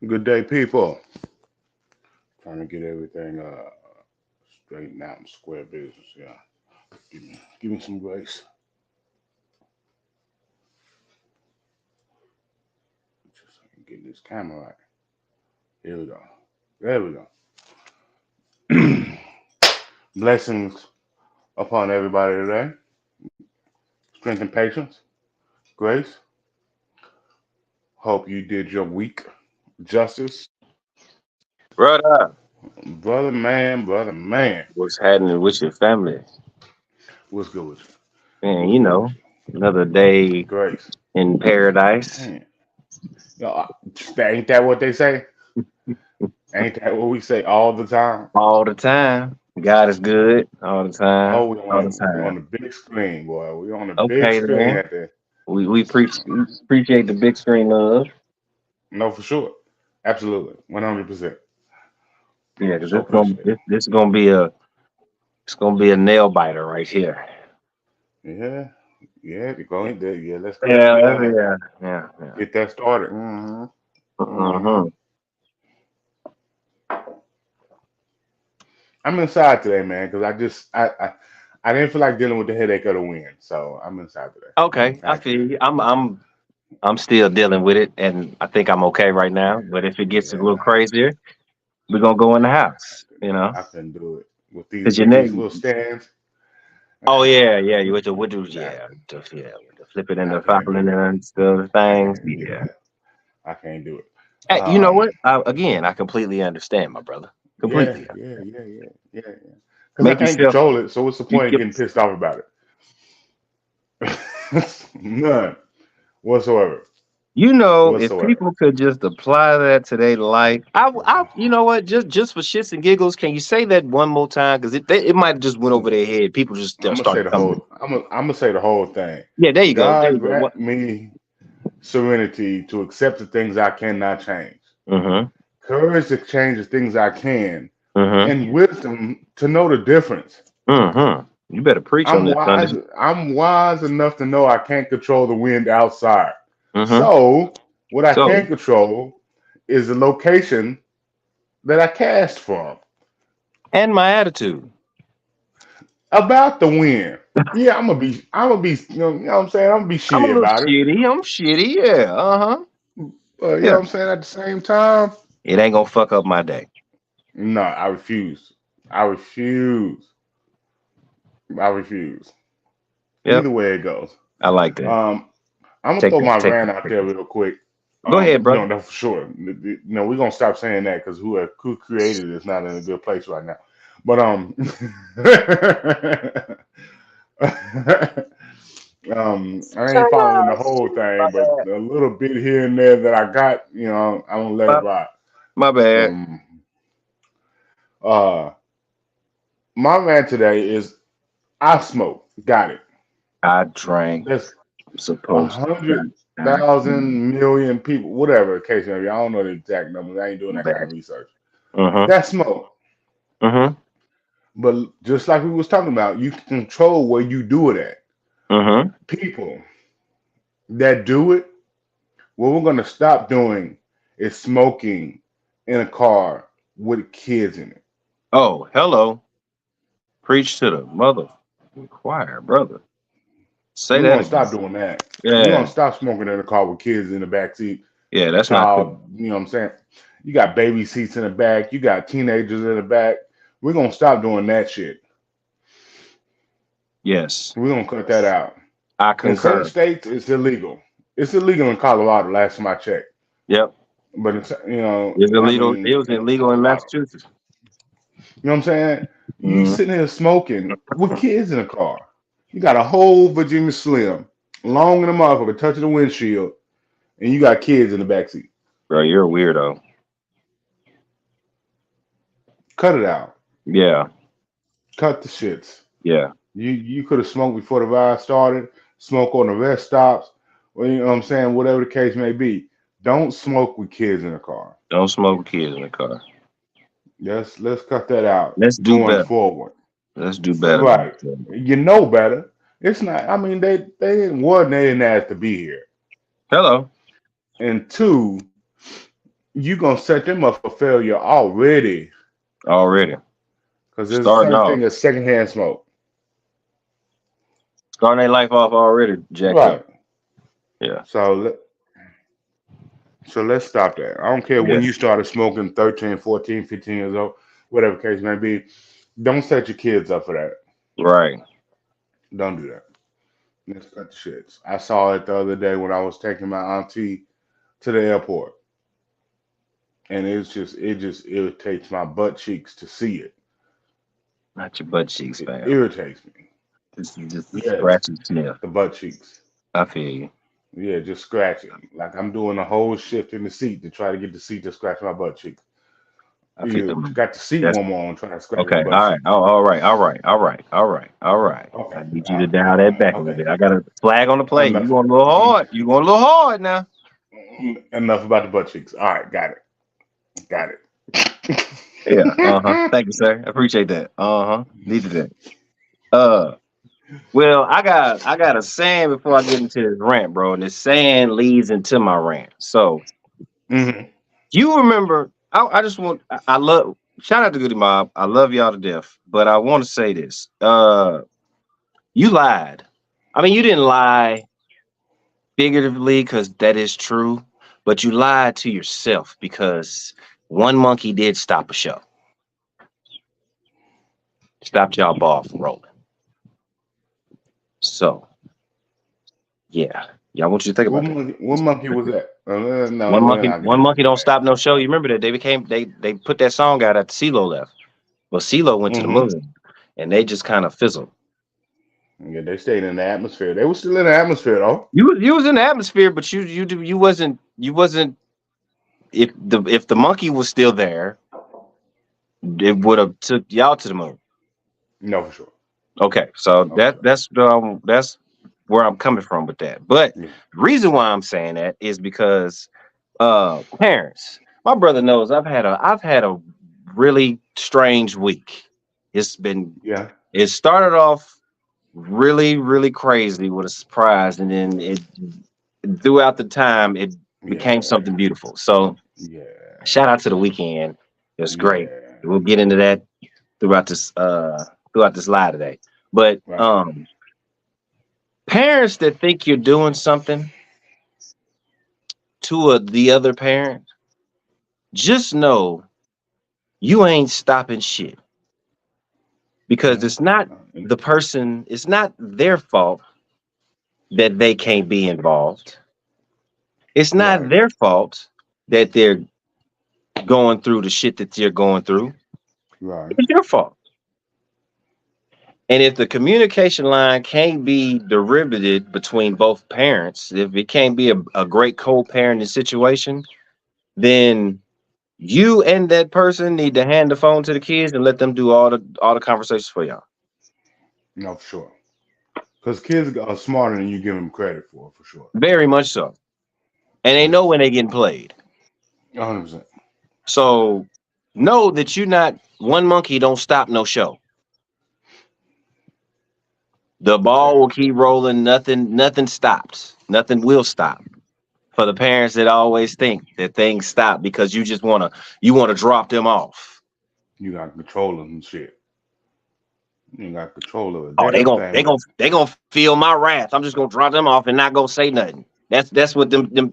Good day, people. Trying to get everything straightened out and square business. Yeah, give me some grace. Just so I can get this camera right. Here we go. There we go. Blessings upon everybody today. Strength and patience, grace. Hope you did your week justice, Brother, brother man. what's happening with your family? What's good with you? Man, What's good with another day you? Grace. in paradise Man. Yo, ain't that what they say? Ain't that what we say all the time? all the time. God is good all the Oh, time, all the we on time. the big screen, boy. We on the big Okay, screen then. at the We appreciate the big screen love. no for sure. Absolutely. 100%. Yeah, because So appreciate it. this is gonna be a nail biter right here. Yeah. Yeah, go ahead. Yeah, let's Yeah, get on that. yeah. Get that started. Hmm. Hmm. Mm-hmm. I'm inside today, man, because I didn't feel like dealing with the headache of the wind. So I'm inside today. Okay, I I feel can't. you. I'm still dealing with it, and I think I'm okay right now. But if it gets a little Yeah. crazier, we're gonna go in the house, I couldn't do it with because your these neck. little stands. Oh yeah, yeah. You with the Nah, with the flipping and I the can't flopping do it. and the I things. can't. Yeah. Yeah, I can't do it. Hey, you know Um, what? Again, I completely understand, my brother. yeah, Completely. yeah. Because I Make can't yourself. control it, so what's the You, point of you- getting pissed off about it? None whatsoever. you know, if Whatsoever. people could just apply that to their life, you know what? Just for shits and giggles, can you say that one more time? Because it might have just went over their head. People just I'm gonna say started the coming. whole. I'm gonna say the whole thing. Yeah, there you go. There God you go. What? grant me serenity to accept the things I cannot change, Mm-hmm. courage to change the things I can, Mm-hmm. and wisdom to know the difference. Mm-hmm. You better preach on I'm this Sunday. wise. I'm wise enough to know I can't control the wind outside. Mm-hmm. So what I So, can control is the location that I cast from. and my attitude. About the wind. Yeah, I'm gonna be, you know what I'm saying? I'm gonna be I'm a shitty little about it. shitty. I'm shitty. Yeah. Uh-huh. But you know Yeah. what I'm saying? At the same time, It ain't gonna fuck up my day. no, I refuse. I refuse. I refuse. Yep. Either way it goes. I like that. Um, I'm gonna throw my Take rant that. out there real quick. Go ahead, brother. No, for sure. We're gonna stop saying that because who created it is not in a good place right now. But I ain't Turn following the up. whole My thing, but bad. a little bit here and there that I got, I'm gonna let it My, ride. my bad. Um, uh, my rant today is I smoke. Got it. I drank. There's I'm a supposed to. hundred I, thousand million people, whatever the case may be. I don't know the exact numbers. I ain't doing my that kind bad. of research. Mm-hmm. That smoke. Mm-hmm. But just like we was talking about, you can control where you do it at. Mm-hmm. People that do it, what we're gonna stop doing is smoking in a car with kids in it. Oh, hello. Preach to the mother choir, brother. Say We're that gonna again. stop doing that. We're gonna Yeah. stop smoking in the car with kids in the back seat. Yeah, that's not cool. Child, you know what I'm saying? You got baby seats in the back. You got teenagers in the back. We're gonna stop doing that shit. Yes. We're gonna cut that out. I In certain concur. states, it's illegal. It's illegal in Colorado. Last time I checked, Yep. but it's, It's I illegal. It mean, was in illegal in Colorado, Massachusetts. you know what I'm saying? You Mm-hmm. sitting here smoking with kids in the car. You got a whole Virginia Slim, long in the motherfucker, touching the windshield, and you got kids in the back seat. Bro, you're a weirdo. Cut it out. Yeah. Cut the shits. Yeah. You could have smoked before the ride started. Smoke on the rest stops. Well, you know what I'm saying? Whatever the case may be. Don't smoke with kids in the car. Don't smoke with kids in the car. Let's cut that out Let's do going better. forward. Let's do better. Right. You know better. It's not. I mean, they didn't one. They didn't ask to be here. Hello. And two, you gonna set them up for failure already. Already Because there's a starting certain off, thing as secondhand smoke. starting their life off already jacked up. Right. Yeah, So so let's stop that. I don't care yeah, when you started smoking 13, 14, 15 years old, whatever the case may be. Don't set your kids up for that. right. Don't do that. Let's cut the shits. I saw it the other day when I was taking my auntie to the airport, and it just irritates my butt cheeks to see it. Not your butt cheeks, It fam. irritates me. This is just a Yes, scratch and sniff. the butt cheeks. I feel you. Yeah, just scratching. Like I'm doing a whole shift in the seat to try to get the seat to scratch my butt cheeks. I feel You them. got the seat That's warmer on, trying to scratch my okay. butt All right. cheeks. Oh, all right. All right. All right. All right. All right. Okay, I need you all to dial that right, back a little okay. bit. I got a flag on the play. You Enough, going a little hard. You going a little hard now. enough about the butt cheeks. All right, got Yeah. Uh huh. it. Thank you, sir. I appreciate that. Uh huh. Needed that. Uh. Well, I got a saying before I get into this rant, bro, and this saying leads into my rant. So Hmm. you remember? I just want. I love. Shout out to Goody Mob. I love y'all to death. But I want to say this. You lied. I mean, you didn't lie figuratively because that is true, but you lied to yourself because one monkey did stop a show, stopped y'all ball from rolling. So yeah, yeah, I want you to think about that. What monkey was that? No, One we're monkey, not one getting monkey into don't that. stop no show. You remember that they put that song out after CeeLo left. Well, CeeLo went to the Hmm. moon, and they just kind of fizzled. Yeah, they stayed in the atmosphere. They were still in the atmosphere though. You was in the atmosphere, but you wasn't. If the monkey was still there, it would have took y'all to the moon. No, for sure. Okay, so No, for that's where I'm coming from with that. But sure. Yeah. the reason why I'm saying that is because parents. My brother knows I've had a really strange week. It's been Yeah. it started off really really crazy with a surprise, and then it throughout the time it became Yeah. something beautiful. So Yeah. shout out to the weekend. It was great. Yeah. We'll get into that throughout this live today. But Right. parents that think you're doing something to the other parent, just know you ain't stopping shit because Yeah. it's not it's not their fault that they can't be involved. It's not Right. their fault that they're going through the shit that you're going through. Right. It's your fault. And if the communication line can't be derivated between both parents, if it can't be a great co-parenting situation, then you and that person need to hand the phone to the kids and let them do all the conversations for y'all. No, for sure. Because kids are smarter than you give them credit for sure. Very much so. And they know when they getting played. 100%. So know that you not one monkey don't stop no show. The ball Yeah. will keep rolling. Nothing stops. Nothing will stop. For the parents that always think that things stop because you wanna drop them off. You got control of some shit. You got control of a Oh, they damn gon' they thing. gon' they gonna feel my wrath. I'm just gonna drop them off and not gonna say nothing. That's what them.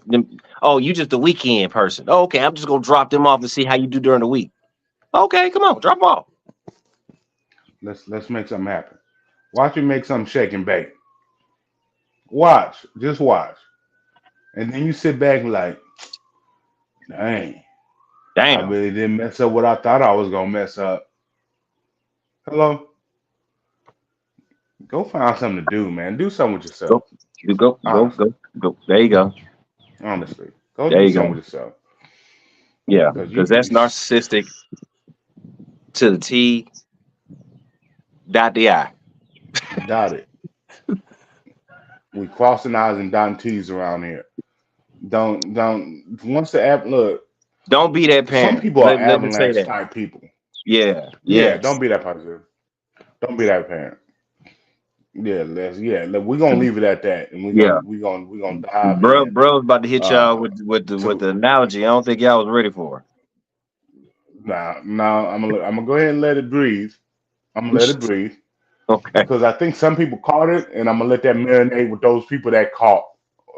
Oh, you just a weekend person. Oh, okay, I'm just gonna drop them off and see how you do during the week. Okay, come on, drop off. Let's make something happen. Watch me make something shake and bake. Watch. Just watch. And then you sit back and like, dang, I Damn. really didn't mess up what I thought I was gonna mess up. Hello? Go find something to do, man. Do something with Go, yourself. you Honestly. go. There you go. Honestly. Go There do you something go. with yourself. Yeah, Cause you because that's be narcissistic to the T. Dot the I. dot it. We crossing I's and dotting T's around here. Don't once the app look, Don't be that some parent. people are Let me say avalanche that. type people. Yeah. Yeah, Yes. don't be that person. Don't be that parent. Yeah, we're gonna leave it at that, and Yeah, we're gonna dive bro, in. bro, was about to hit y'all Uh, with the to analogy. I don't think y'all was ready for now, I'm gonna go ahead and let it breathe. I'm gonna let it. it breathe Okay. because I think some people caught it, and I'm gonna let that marinate with those people that caught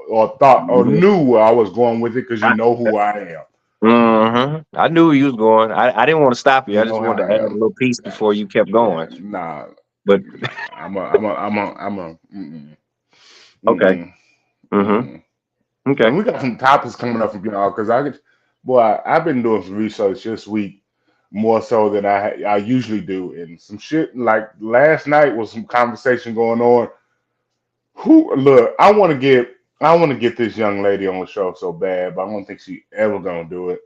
or thought or knew where I was going with it because you know who I am. I knew where you was going. I didn't want to stop you. You I just know how wanted I to add a am. little piece before you kept Yeah, going. nah, But mm-mm, okay. mm-mm, Mm-hmm. mm-mm. Okay. And we got some topics coming up from y'all because boy, I've been doing some research this week more so than I usually do, and some shit like last night was some conversation going on. Who look? I want to get this young lady on the show so bad, but I don't think she ever gonna do it.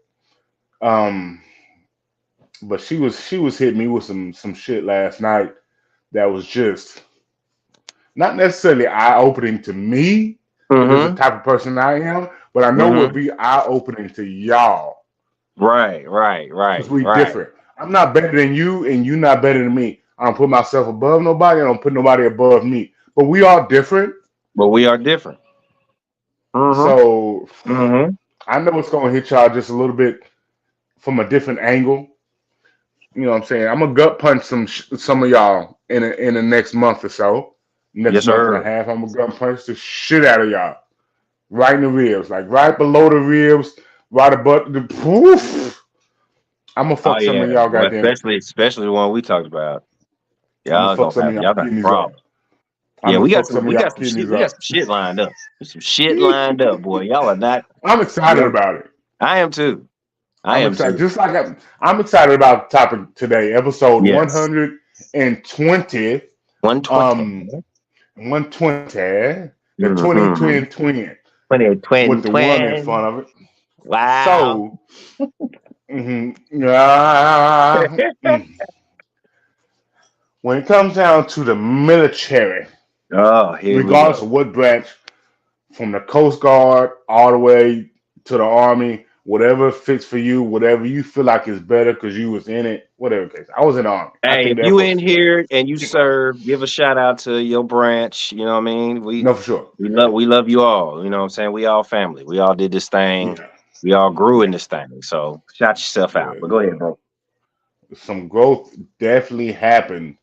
Um, but she was hitting me with some shit last night that was just not necessarily eye opening to me because the Mm-hmm. type of person I am, but I know would Mm-hmm. be eye opening to y'all Right. Right. because Right. we Right. different. I'm not better than you, and you not better than me. I don't put myself above nobody. I don't put nobody above me. But we all different, But we are different. Mm-hmm. so Mm-hmm. I know it's gonna hit y'all just a little bit from a different angle. You know what I'm saying? I'm gonna gut punch some of y'all in the next month or so, next Yes, month and a sir. half. I'm gonna gut punch the shit out of y'all right in the ribs, like right below the ribs, right above the poof. I'm gonna Oh fuck some yeah. of y'all Well, goddamn. especially the one we talked about. I'm gonna Y'all fuck gonna some of have y'all y'all got kidneys up. problems. I'm Yeah, gonna we got fuck some some of we y'all got some shit kidneys we got up. some shit lined up. There's some shit lined up, boy. Y'all are not I'm excited yeah. about it. I am too. I I'm am excited, too. just like I'm excited about the topic today, episode Yes. 120. 120. Um, 120, the 20 Mm-hmm. twin twin 20 with twin the one in twin. front of it. Wow. So, ah, when it comes down to the military, Oh, here we regardless go. of what branch, from the Coast Guard all the way to the Army, whatever fits for you, whatever you feel like is better because you was in it, whatever case. I was in the Army. I Hey, think if the Air you Force in is better. here and you serve, give a shout out to your branch. You know what I mean? We No, for sure. we love we love you all. You know what I'm saying? We all family. We all did this thing. Yeah, We all grew in yeah, this thing. So shout yourself out. yeah. But go ahead, bro. Some growth definitely happened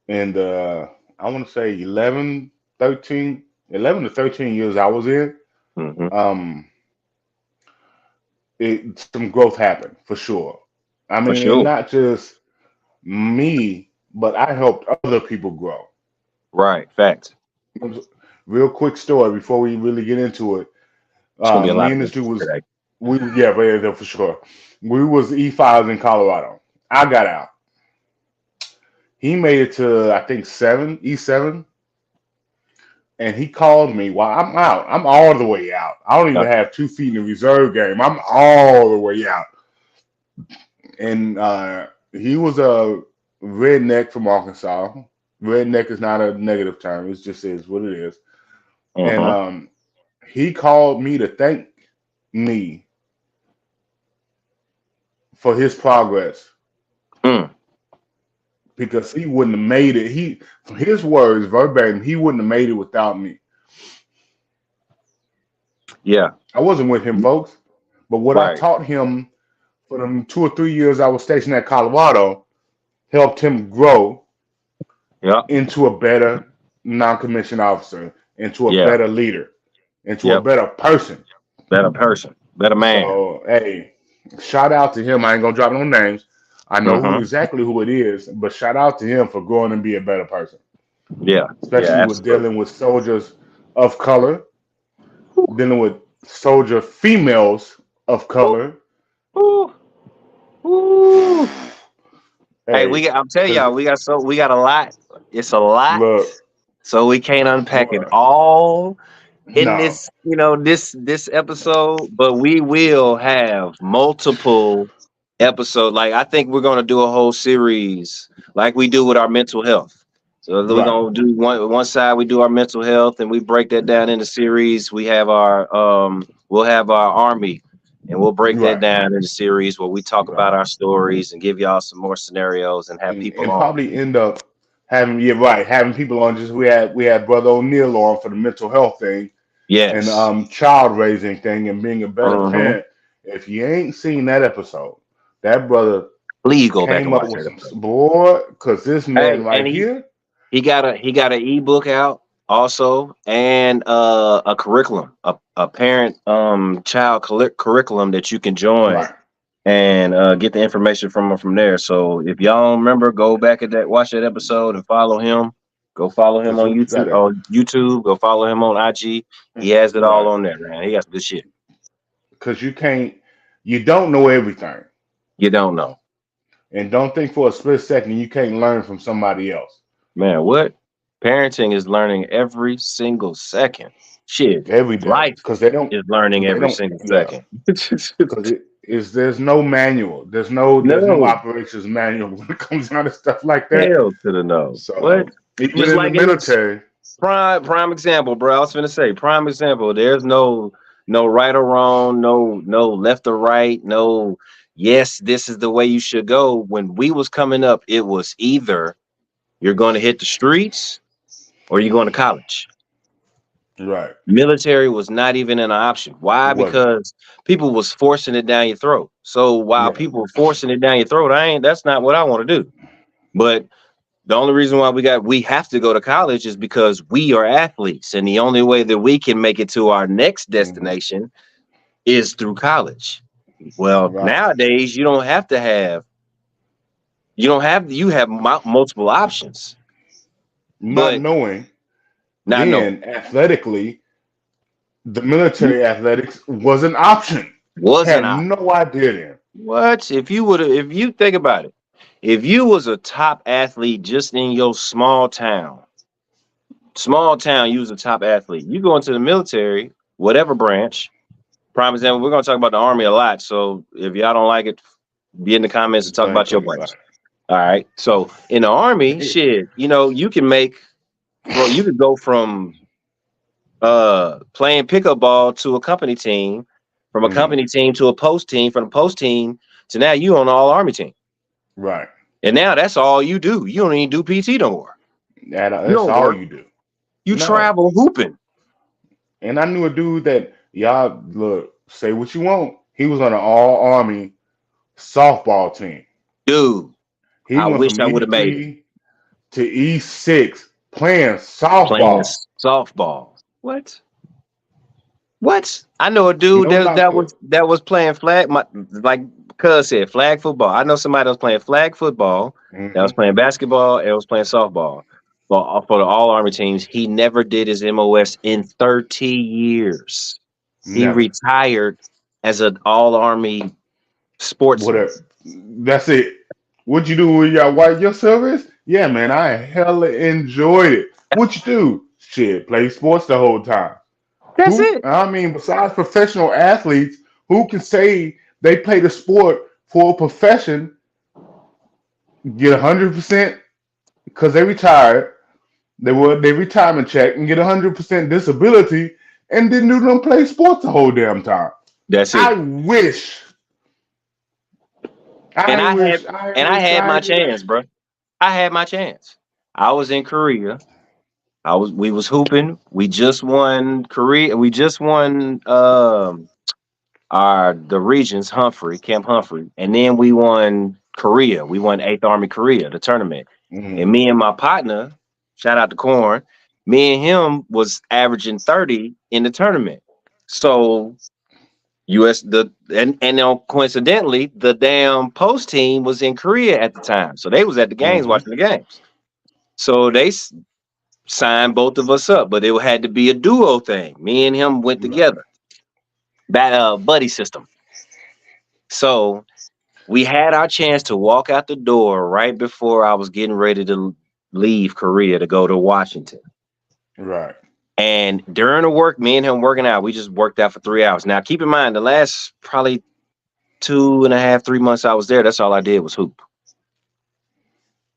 in the, I want to say 11 to 13 years I was in. Hmm. Um, some growth happened for sure. I For mean, and sure. not just me, but I helped other people grow. Right. Facts. Real quick story before we really get into it. It's gonna be a Me lot of and this good dude was today. we yeah, but yeah, for sure. We was E5s in Colorado. I got out. He made it to I think E7, and he called me while I'm out. I'm all the way out. I don't Yeah. even have 2 feet in the reserve game. I'm all the way out. And he was a redneck from Arkansas. Redneck is not a negative term. It just is what it is. And Uh-huh. he called me to thank me for his progress Mm. because he wouldn't have made it. From his words, verbatim, he wouldn't have made it without me. Yeah. I wasn't with him, folks, but what I Right. taught him for them 2 or 3 years I was stationed at Colorado helped him grow Yep. into a better non-commissioned officer, into a Yeah. better leader, into a Yep. better person. Better person. Better man. So, hey, shout out to him. I ain't gonna drop no names. I know who Mm-hmm. exactly who it is, but shout out to him for growing and be a better person, Yeah. Yeah, especially with absolutely. dealing with soldiers of color, dealing with soldier females of Ooh, color. ooh, ooh. Hey, Hey, I'm telling cause y'all, we got a lot. It's a lot. look, So we can't unpack it boy, all in no, this episode, but we will have multiple episodes. Like I think we're gonna do a whole series like we do with our mental health. So we're right. gonna do one side we do our mental health and we break that down into series. We have our we'll have our army and we'll break that Right, down into series where we talk right, about our stories and give y'all some more scenarios and have people and on. probably end up having yeah right having people on. Just we had brother O'Neill on for the mental health thing and Yes. child raising thing and being a better Hmm. parent. If you ain't seen that episode, that brother Please go back came and up watch with that some episode. boy because this man Hey, and right here, he got an ebook out also, and a curriculum, a parent child curriculum that you can join right? and get the information from there. So if y'all don't remember, go back at that, watch that episode, and follow him. Go follow him Because on what you YouTube. gotta On YouTube, go follow him on IG. He has it all right on there, man. He got some good shit. because you don't know everything, You don't know, and don't think for a split second you can't learn from somebody else man. What parenting is learning every single second. Shit, every day life because is learning they every don't single yeah second. because it is there's no manual, there's no No, operations manual when it comes down to stuff like that. hell to the no. What? So even Just in the like in this military, prime example, bro. I was gonna say prime example. There's no right or wrong, no left or right, no yes, this is the way you should go. When we was coming up, it was either you're going to hit the streets or you're going to college. right? Military was not even an option. It Why? wasn't. Because people was forcing it down your throat. So while Yeah, people were forcing it down your throat, that's not what I want to do. But the only reason why we have to go to college is because we are athletes, and the only way that we can make it to our next hmm destination is through college. Well, right. nowadays you have multiple options, Not but knowing not knowing then athletically, the military athletics was an option. was an Had option. no idea then. What if you think about it? If you was a top athlete just in your small town, you was a top athlete. You go into the military, whatever branch. Prime example, we're gonna talk about the army a lot. So if y'all don't like it, be in the comments and talk Same about your thing, branch. right? All right. So in the army, shit, you can you could go from playing pickup ball to a company team, from a hmm company team to a post team, from a post team to now you on the all army team. Right. And now that's all you do. You don't even do PT no more. You That's don't all work. you do. You No. travel hooping. And I knew a dude that y'all look say what you want. He was on an all army softball team. Dude, He I went wish from I would have made it E3 to E6 playing playing softball. softball. What? What? I know a dude No that knock. was playing like Cuz said, flag football. I know somebody that was playing flag football, that was hmm playing basketball, and was playing softball. For the all army teams, he never did his MOS in 30 years. He Never. retired as an all army sportsman. Whatever. That's it. What you do with your white your service? Yeah, man, I hella enjoyed it. What you do? Shit, play sports the whole time. That's Who? it. I mean, besides professional athletes, who can say they play the sport for a profession, get 100% because they retired, they were their retirement check, and get 100% disability, and didn't do them play sports the whole damn time? That's I it. wish. And I I had wish. I and I wish had I my had that. chance, bro. I had my chance. I was in Korea. We was hooping. We just won Korea. We just won our the regions Camp Humphrey, and then we won Korea. We won 8th Army Korea, the tournament. And Mhm. me and my partner, shout out to Corn, me and him was averaging 30 in the tournament. So US the and then coincidentally, the damn post team was in Korea at the time. So they was at the games Mhm. watching the games. So they signed both of us up, but it had to be a duo thing. Me and him went Right. together. That buddy system. So we had our chance to walk out the door right before I was getting ready to leave Korea to go to Washington. Right. And during the work, me and him working out, we just worked out for 3 hours. Now, keep in mind, the last probably 2.5, 3 months I was there, that's all I did was hoop.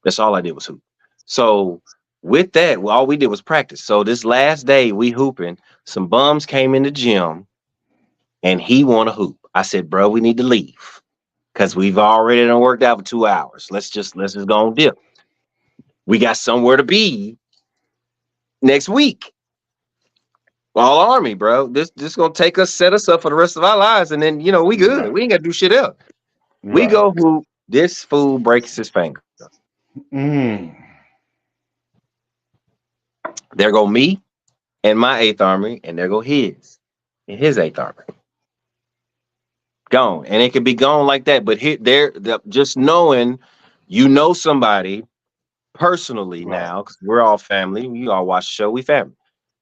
That's all I did was hoop. So with that, all we did was practice. So this last day we hooping, some bums came in the gym and he want to hoop. I said, bro, we need to leave because we've already done worked out for 2 hours. Let's just go and dip. We got somewhere to be next week. All Army, bro. This gonna take us, set us up for the rest of our lives, and then we good. Right. We ain't gotta do shit else. We Right. go hoop. This fool breaks his finger. Mm. There go me and my Eighth Army, and there go his and his Eighth Army. Gone, and it could be gone like that. But just knowing, somebody personally Right. now, because we're all family. You all watch the show. We family.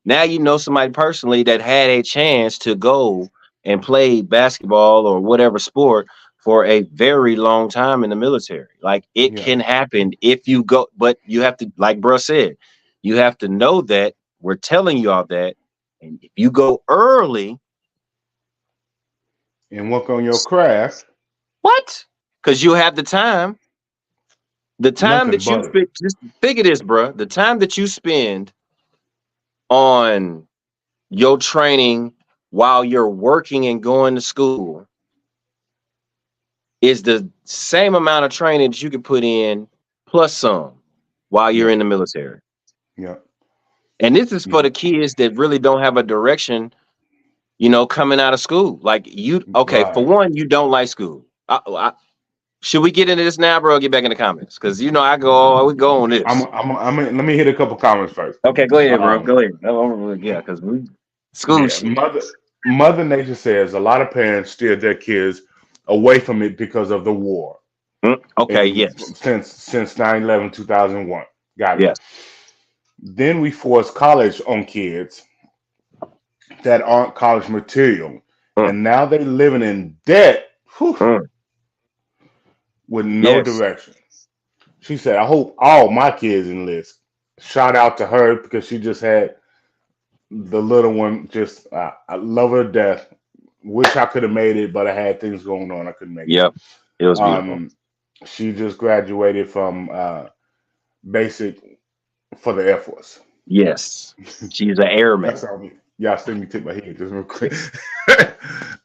Now you know somebody personally that had a chance to go and play basketball or whatever sport for a very long time in the military. Like it Yeah. can happen if you go, but you have to, like bro said, you have to know that we're telling you all that. And if you go early, And work on your craft. what? Because you have the time. The time Nothing that you but it. spend, just figure this, bro. The time that you spend on your training while you're working and going to school is the same amount of training that you can put in plus some while you're Yeah. in the military. Yeah. And this is for Yeah. the kids that really don't have a direction, coming out of school. Like okay, for Right. one, you don't like school. Should we get into this now, bro? Or get back in the comments because we go on this. Let me hit a couple comments first. Okay, go ahead, bro. Um, Go ahead. Yeah, because we school yeah, shit. Mother Nature says a lot of parents steer their kids away from it because of the war Okay, and yes, since 9/11 2001. Got it. yes. Then we force college on kids that aren't college material, Mm, and now they living in debt, whew, mm, with no yes. direction. She said, "I hope all my kids enlist." Shout out to her because she just had the little one. Just I love her to death. Wish I could have made it, but I had things going on. I couldn't make it. Yep. It was beautiful. Um, she just graduated from basic for the Air Force. Yes. She's an airman. That's all. Y'all see me tip my head just real quick.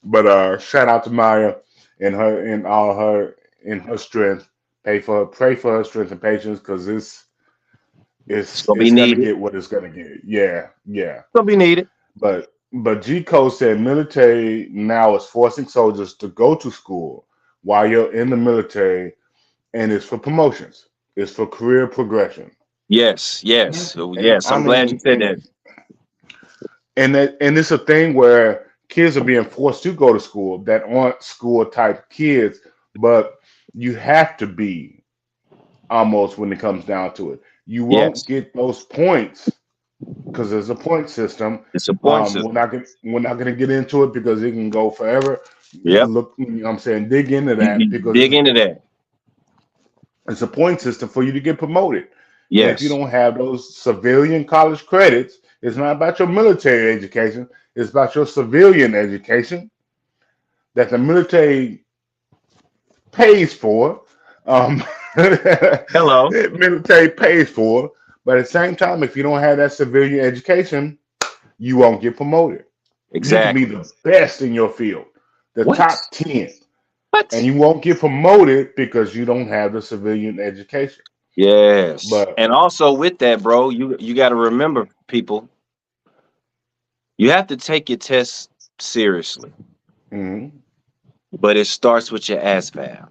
But shout out to Maya and her strength. Pray for her strength and patience because It's gonna be it's gonna needed. get what it's gonna get. Yeah, yeah. It's gonna be needed. But G Code said military now is forcing soldiers to go to school while you're in the military, and it's for promotions. It's for career progression. Yes, yes. So, And yes, I'm glad you said that. and it's a thing where kids are being forced to go to school that aren't school type kids, but you have to be almost when it comes down to it. You won't Yes. get those points because there's a point system. It's a point system. We're not gonna get into it because it can go forever. Yep. Look, you know what I'm saying, dig into that You because dig into that. it's a point system for you to get promoted. And if you Yes. don't have those civilian college credits, it's not about your military education. It's about your civilian education that the military pays for. Um, Hello. military pays for. But at the same time, if you don't have that civilian education, you won't get promoted. You can be Exactly. the best in your field, the What? top 10, and What? you won't get promoted because you don't have the civilian education. Yes. But And also with that, bro, you got to remember, people, you have to take your tests seriously, mhm, but it starts with your ASVAB.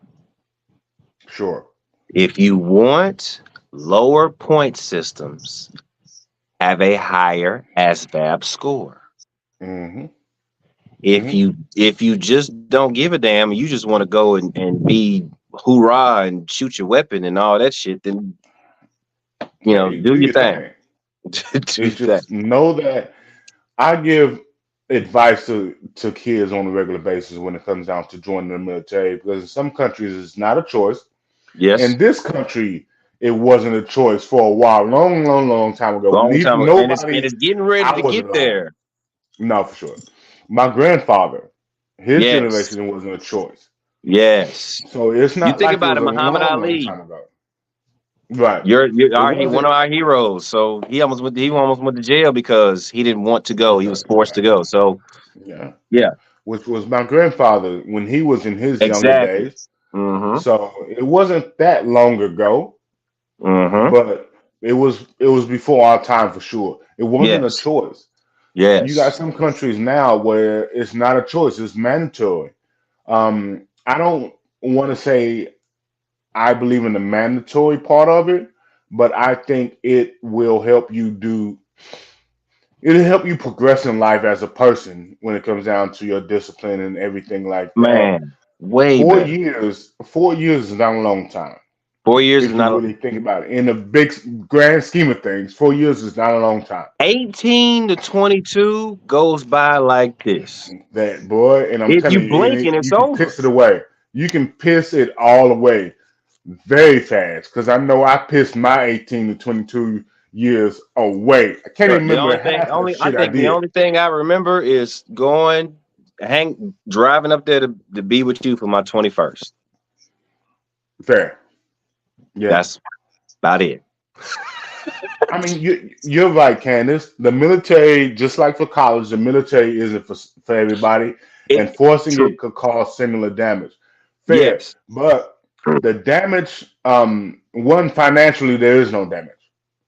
sure. If you want lower point systems, have a higher ASVAB score. Hmm. If Hmm. you just don't give a damn and you just want to go and be hoorah and shoot your weapon and all that shit, then Hey, do do your your thing. thing. Do your It's thing. just know that I give advice to kids on a regular basis when it comes down to joining the military because in some countries it's not a choice. In Yes. this country, it wasn't a choice for a while, long, long, long time ago. Long time ago. And Nobody, it's getting ready I to was get alive. there. No, for sure. My grandfather, his Yes. generation, it wasn't a choice. Yes. So it's You not think like it about was it, a Muhammad long, long Ali. time ago. Right. You're It one wasn't. of our heroes. So he almost went to jail because he didn't want to go. He was forced to go. So Yeah. yeah, Which was my grandfather when he was in his younger exactly. days. Mm-hmm. So it wasn't that long ago, Mm-hmm. but It was before our time for sure. It wasn't a Yes. choice. You got Yes. some countries now where it's not a choice; it's mandatory. I don't want to say I believe in the mandatory part of it, but I think it'll help you progress in life as a person when it comes down to your discipline and everything like that. Man, way Four better. years, 4 years is not a long time. 4 years is If you not really think about it, in the big grand scheme of things, 4 years is not a long time. 18 to 22 goes by like this. That boy, and I'm If you telling you, blink and you it's can over. piss it away. You can piss it all away very fast because I know I pissed my 18 to 22 years away. I can't even The remember only thing, half the only I shit I think the did. only thing I remember is driving up there to be with you for my 21st. Fair, yeah. That's about it. I mean, you're right, Candace. The military, just like for college, the military isn't for everybody, It and forcing true. it could cause similar damage. Fair, Yes. but the damage, one financially, there is no damage.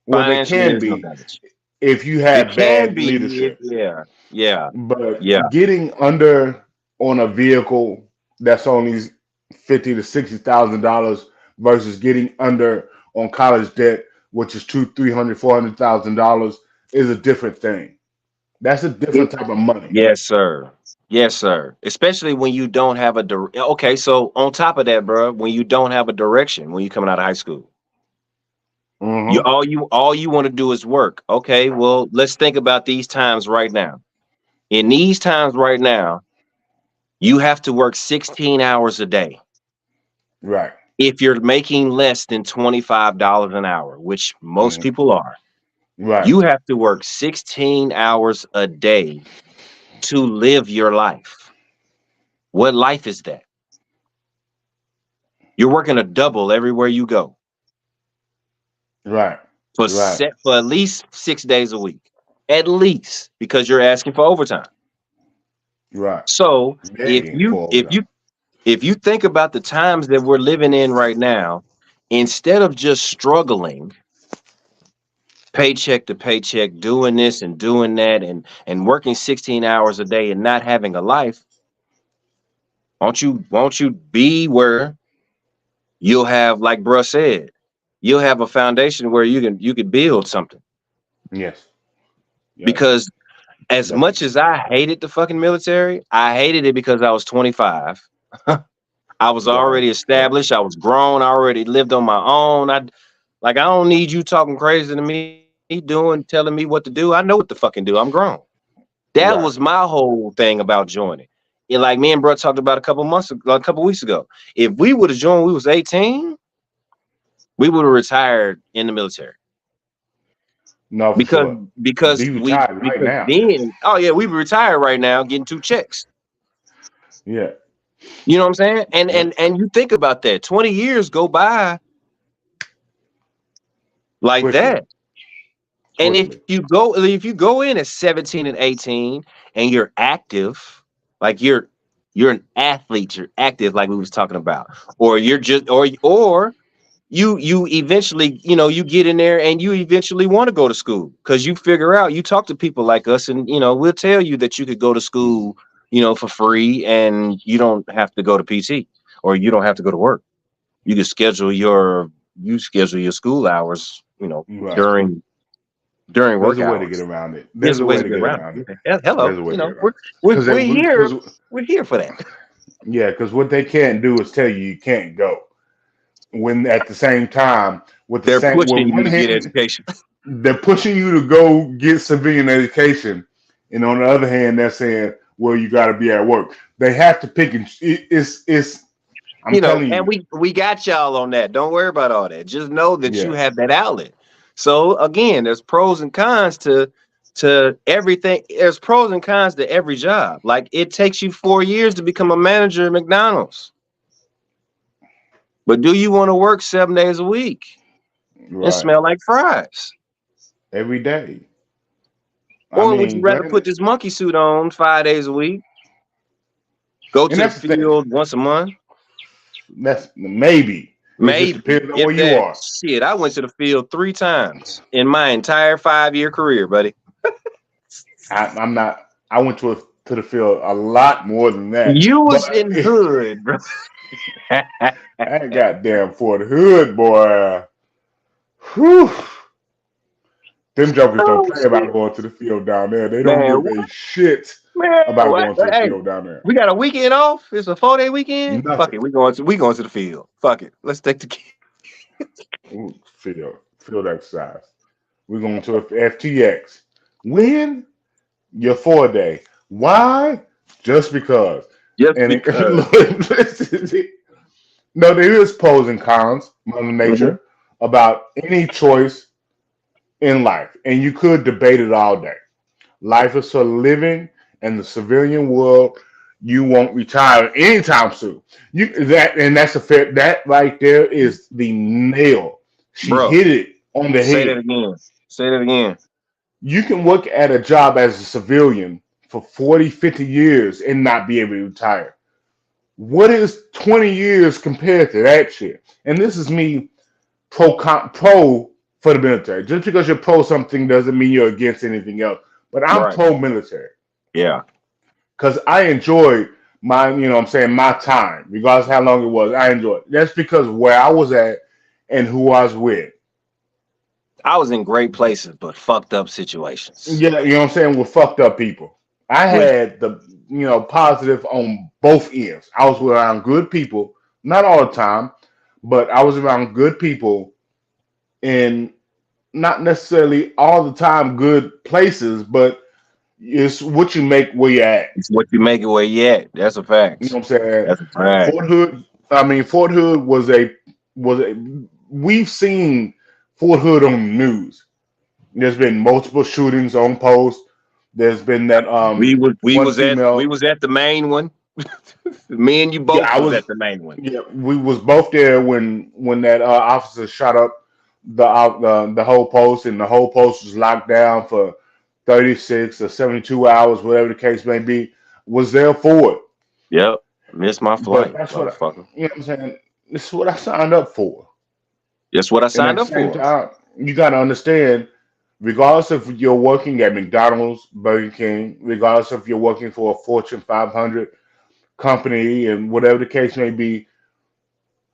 Well, there Financially, can there's no be damage. if you It have can bad be if leadership, yeah. Yeah. Yeah. but getting under on a vehicle that's only 50 to 60 thousand dollars versus getting under on college debt, which is two, 300, $400,000, is a different thing. That's a different It, type of money. yes, sir. Yes, sir. Especially when you don't have okay, so on top of that, bro, when you don't have a direction when you're coming out of high school. You Hmm. all you want to do is work. Okay, well, let's think about these times right now. In these times right now, you have to work 16 hours a day. Right. If you're making less than $25 an hour, which most Hmm. people are, Right. you have to work 16 hours a day to live your life. What life is that? You're working a double everywhere you go Right. Right. for at least 6 days a week. At least because you're asking for overtime. Right. So if Begging you for if overtime. you if you think about the times that we're living in right now, instead of just struggling paycheck to paycheck, doing this and doing that and working 16 hours a day and not having a life, won't you be where you'll have, like bruh said, you'll have a foundation where you can build something. Yes. Yes. Because as much Definitely. as I hated the fucking military, I hated it because I was 25. I was Right. already Right. established. I was grown. I already lived on my own. I don't need you talking crazy to me, telling me what to do. I know what to fucking do. I'm grown. That Right. was my whole thing about joining. And like me and bro talked about a couple weeks ago. If we would have joined when we was 18, we would have retired in the military. No, for Because sure. because Be we retired right because now. then oh yeah, we retired right now getting two checks. Yeah. You know what I'm saying? And Yep. and and you think about that. 20 years go by like Quickly. that. And Quickly. if you go in at 17 and 18 and you're active, like you're an athlete, you're active like we was talking about, or you're just or you eventually, you get in there and you eventually want to go to school because you figure out, you talk to people like us and we'll tell you that you could go to school, for free and you don't have to go to PT or you don't have to go to work. You can schedule your school hours, Right. during There's work a way to get hours. around it. There's There's a a way way to to get get around around it. it. Hello, There's a way to get around we're it. we're, Because we're here. because We're here for that. yeah, because what they can't do is tell you you can't go. When at the same time, They're with pushing you one to get hand, education. they're pushing you to go get civilian education, and on the other hand, they're saying, "Well, you got to be at work." They have to pick and it's. I'm telling And you, we got y'all on that. Don't worry about all that. Just know that you yeah, have that outlet. So again, there's pros and cons to everything. There's pros and cons to every job. Like it takes you 4 years to become a manager at McDonald's. But do you want to work 7 days a week and right, smell like fries? every day. I Or would you mean, rather put granted, this monkey suit on 5 days a week, go and to the that's the thing. field once a month? That's maybe. It just Maybe depends on if where you that are. shit. I went to the field 3 times in my entire 5-year career, buddy. I'm not. I went to the field a lot more than that, You but was in hood, bro. that goddamn Fort Hood boy. Whew. Them jokers don't Oh play about shit, going to the field down there. They don't man, give what, a shit man? about What? going to the Hey, field down there. we got a weekend off. It's a 4-day weekend. Fuck Nothing. it, we going to the field. Fuck it, let's take the kid. Ooh, field exercise. We're going to a FTX. When? Your 4 day. Why? Just because. Just And because. no, there is pros and cons, Mother Mhm. Nature, about any choice in life, and you could debate it all day. Life is for living, and the civilian world, you won't retire anytime soon. That's a fair. That right there is the nail. She Bro, hit it on the say that head. again. Say that again. You can work at a job as a civilian for 40, 50 years and not be able to retire. What is 20 years compared to that shit? And this is me pro for the military. Just because you're pro something doesn't mean you're against anything else. But I'm Right. pro military Yeah. because I enjoyed my, I'm saying, my time, regardless of how long it was. I enjoyed it. That's because where I was at and who I was with. I was in great places, but fucked up situations. Yeah, you know what I'm saying? With fucked up people. I With had the, positive on both ends. I was around good people, not all the time, but I was around good people in not necessarily all the time good places, but it's what you make where you're at. it's what you make it where you at. That's a You know fact. what I'm saying? That's a fact. Fort Hood. I mean, Fort Hood was a. We've seen Fort Hood on the news. There's been multiple shootings on post. There's been that We was we one was at we female. was at the main one. Me and you Yeah, both I was was. at the main one. Yeah, we was both there when that officer shot up the whole post, and the whole post was locked down for 36 or 72 hours, whatever the case may be. Was there for it, Yep. Missed my but flight, that's motherfucker. what I'm saying. This is what I signed up for. That's what I And at signed the up same for. time, you got to understand, regardless if you're working at McDonald's, Burger King, regardless if you're working for a Fortune 500 company, and whatever the case may be,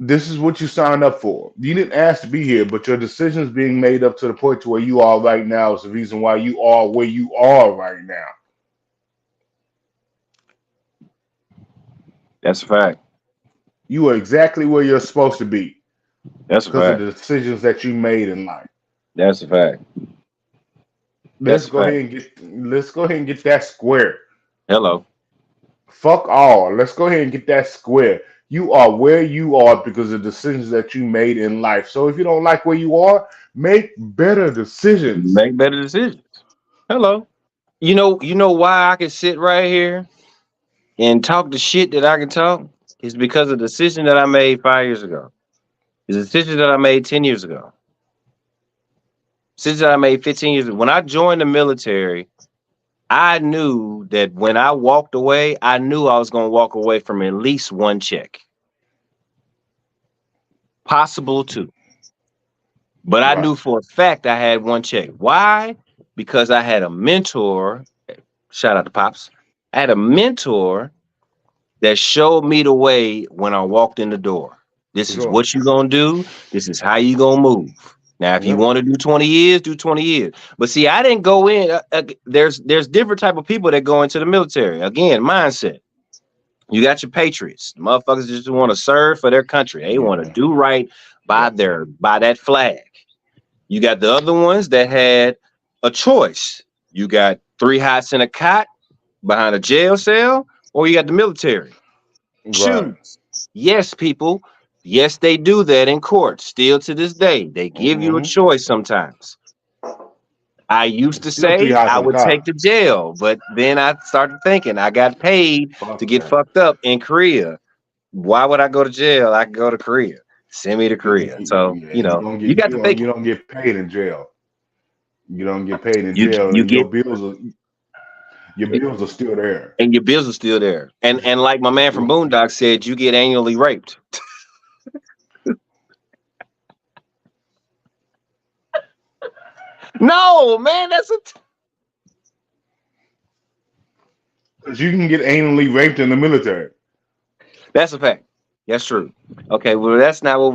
this is what you signed up for. You didn't ask to be here, but your decisions being made up to the point to where you are right now is the reason why you are where you are right now. That's a fact. You are exactly where you're supposed to be That's a because of fact. the decisions that you made in life. That's a fact. That's Let's a go fact. ahead and get that square. Hello. Fuck all. Let's go ahead and get that square. You are where you are because of decisions that you made in life. So if you don't like where you are, make better decisions. Make better decisions. Hello. You know why I can sit right here and talk the shit that I can talk? It's because of the decision that I made 5 years ago. It's a decision that I made 10 years ago. Decision that I made 15 years ago. When I joined the military, I knew that when I walked away, I knew I was going to walk away from at least one check, possible two. But I Right. knew for a fact I had one check. Why? Because I had a mentor. Shout out to Pops. I had a mentor that showed me the way when I walked in the door. For This is sure. what you're gonna do. This is how you gonna move. Now, if you Yep. want to do 20 years, do 20 years. But see, I didn't go in. There's different type of people that go into the military. Again, mindset. You got your patriots, motherfuckers just want to serve for their country. They want to Yeah. do right by Yep. by that flag. You got the other ones that had a choice. You got three hots in a cot behind a jail cell, or you got the military. Right. Choose. Yes, people. Yes, they do that in court. Still to this day, they give you a Hmm. choice sometimes. I used It's to still three say hots I in the would car. take the jail, but then I started thinking I got paid to Fuck get that. fucked up in Korea. Why would I go to jail? I could go to Korea. Send me to Korea. So, Yeah, you got to think you don't get paid in jail. You don't get paid in you jail, you and get your bills are still there. and your bills are still there. And like my man from Boondock said, you get annually raped. No, man, Because you can get anally raped in the military. that's a fact. That's true. Okay, well, that's not what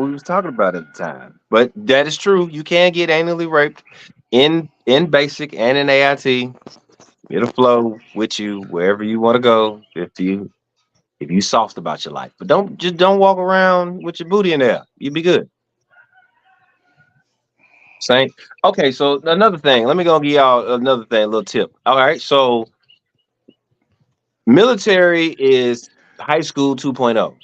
we was talking about at the time. But that is true. You can get anally raped in basic and in AIT. It'll flow with you wherever you want to go if you soft about your life. But don't walk around with your booty in there. You'll be good. Same. Okay, so another thing. Let me go give y'all another thing, a little tip. All right, so military is high school 2.0.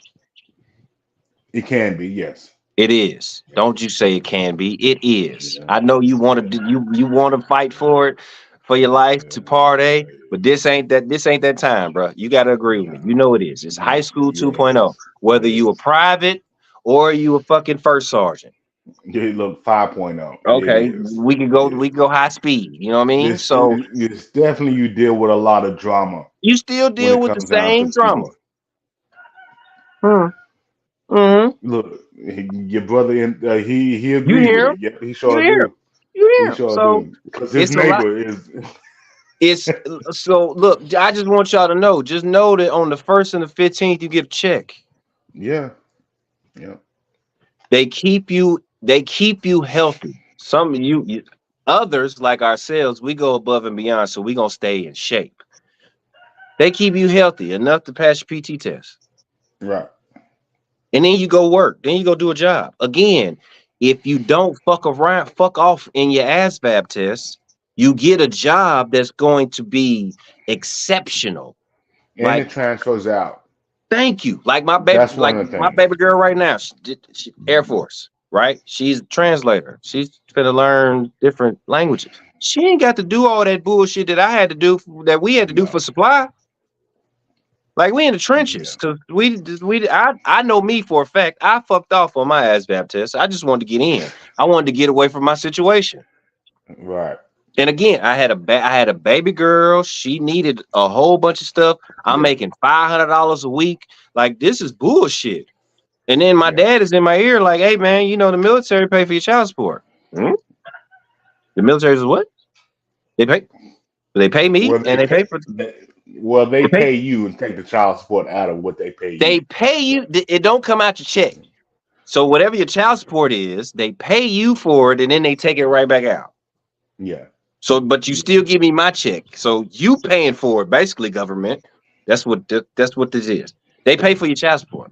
It can be, yes. It is. Don't you say it can be. It is. Yeah. I know you want to do you want to fight for it for your life to party, but this ain't that time, bro. You got to agree with me. You know it is. It's high No, school yeah, it 2.0. is. Whether It you a is. private or you a fucking first sergeant. Yeah, look, 5.0. It Okay, is. we It can go high speed. You know what I mean? This So is definitely you deal with a lot of drama you still when deal it with the comes down to same drama. people. Hmm. Hmm. Look, your brother, he You agreed with hear it. him? Yep, he You sure hear him? do. You He hear him? sure So do. Because his it's a lot. neighbor is, It's so look, I just want y'all to know. Just know that on the 1st and the 15th, you get a check. yeah, yeah, They keep you healthy. Some of you others like ourselves, we go above and beyond, so we gonna stay in shape. They keep you healthy enough to pass your PT test. right. And then you go work. Then you go do a job. Again, if you don't fuck off in your ASVAB test, you get a job that's going to be exceptional. And Like it transfers out. thank you. Like my baby, That's like one of the my things. baby girl right now, she Air Force, right? She's a translator. She's gonna learn different languages. She ain't got to do all that bullshit that I had to do, that we had to do No, for supply. Like we in the yeah, trenches, cause I know me for a fact. I fucked off on my ASVAB test. I just wanted to get in. I wanted to get away from my situation. right. And again, I had a baby girl. She needed a whole bunch of stuff. I'm Yeah, making $500 a week. Like this is bullshit. And then my yeah. dad is in my ear, like, "Hey man, the military pay for your child support." Hmm? The military is what? They pay. They pay me, Well, and they pay for. they They pay. pay you and take the child support out of what they pay They you. pay you. It don't come out your check. So whatever your child support is, they pay you for it, and then they take it right back out. Yeah, So, but you yeah, still give me my check. So you paying for it, basically, government. That's what this is. They pay for your child support,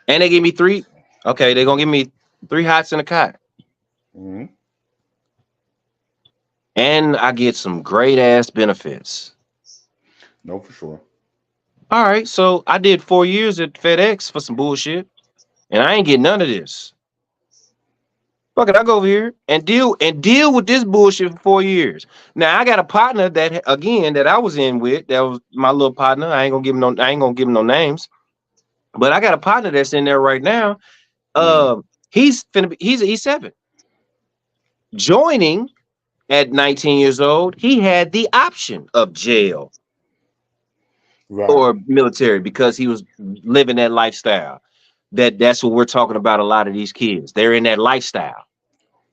and they give me three. Okay, they're gonna give me three hots and a cot, hmm, and I get some great ass benefits. no, for sure. All right, so I did 4 years at FedEx for some bullshit, and I ain't getting none of this. Fuck it, I go over here and deal with this bullshit for 4 years. Now I got a partner that I was in with. That was my little partner. I ain't gonna give him no names. But I got a partner that's in there right now. Hmm. He's an E7. Joining at 19 years old, he had the option of jail Right. or military because he was living that lifestyle. That's what we're talking about. A lot of these kids, they're in that lifestyle.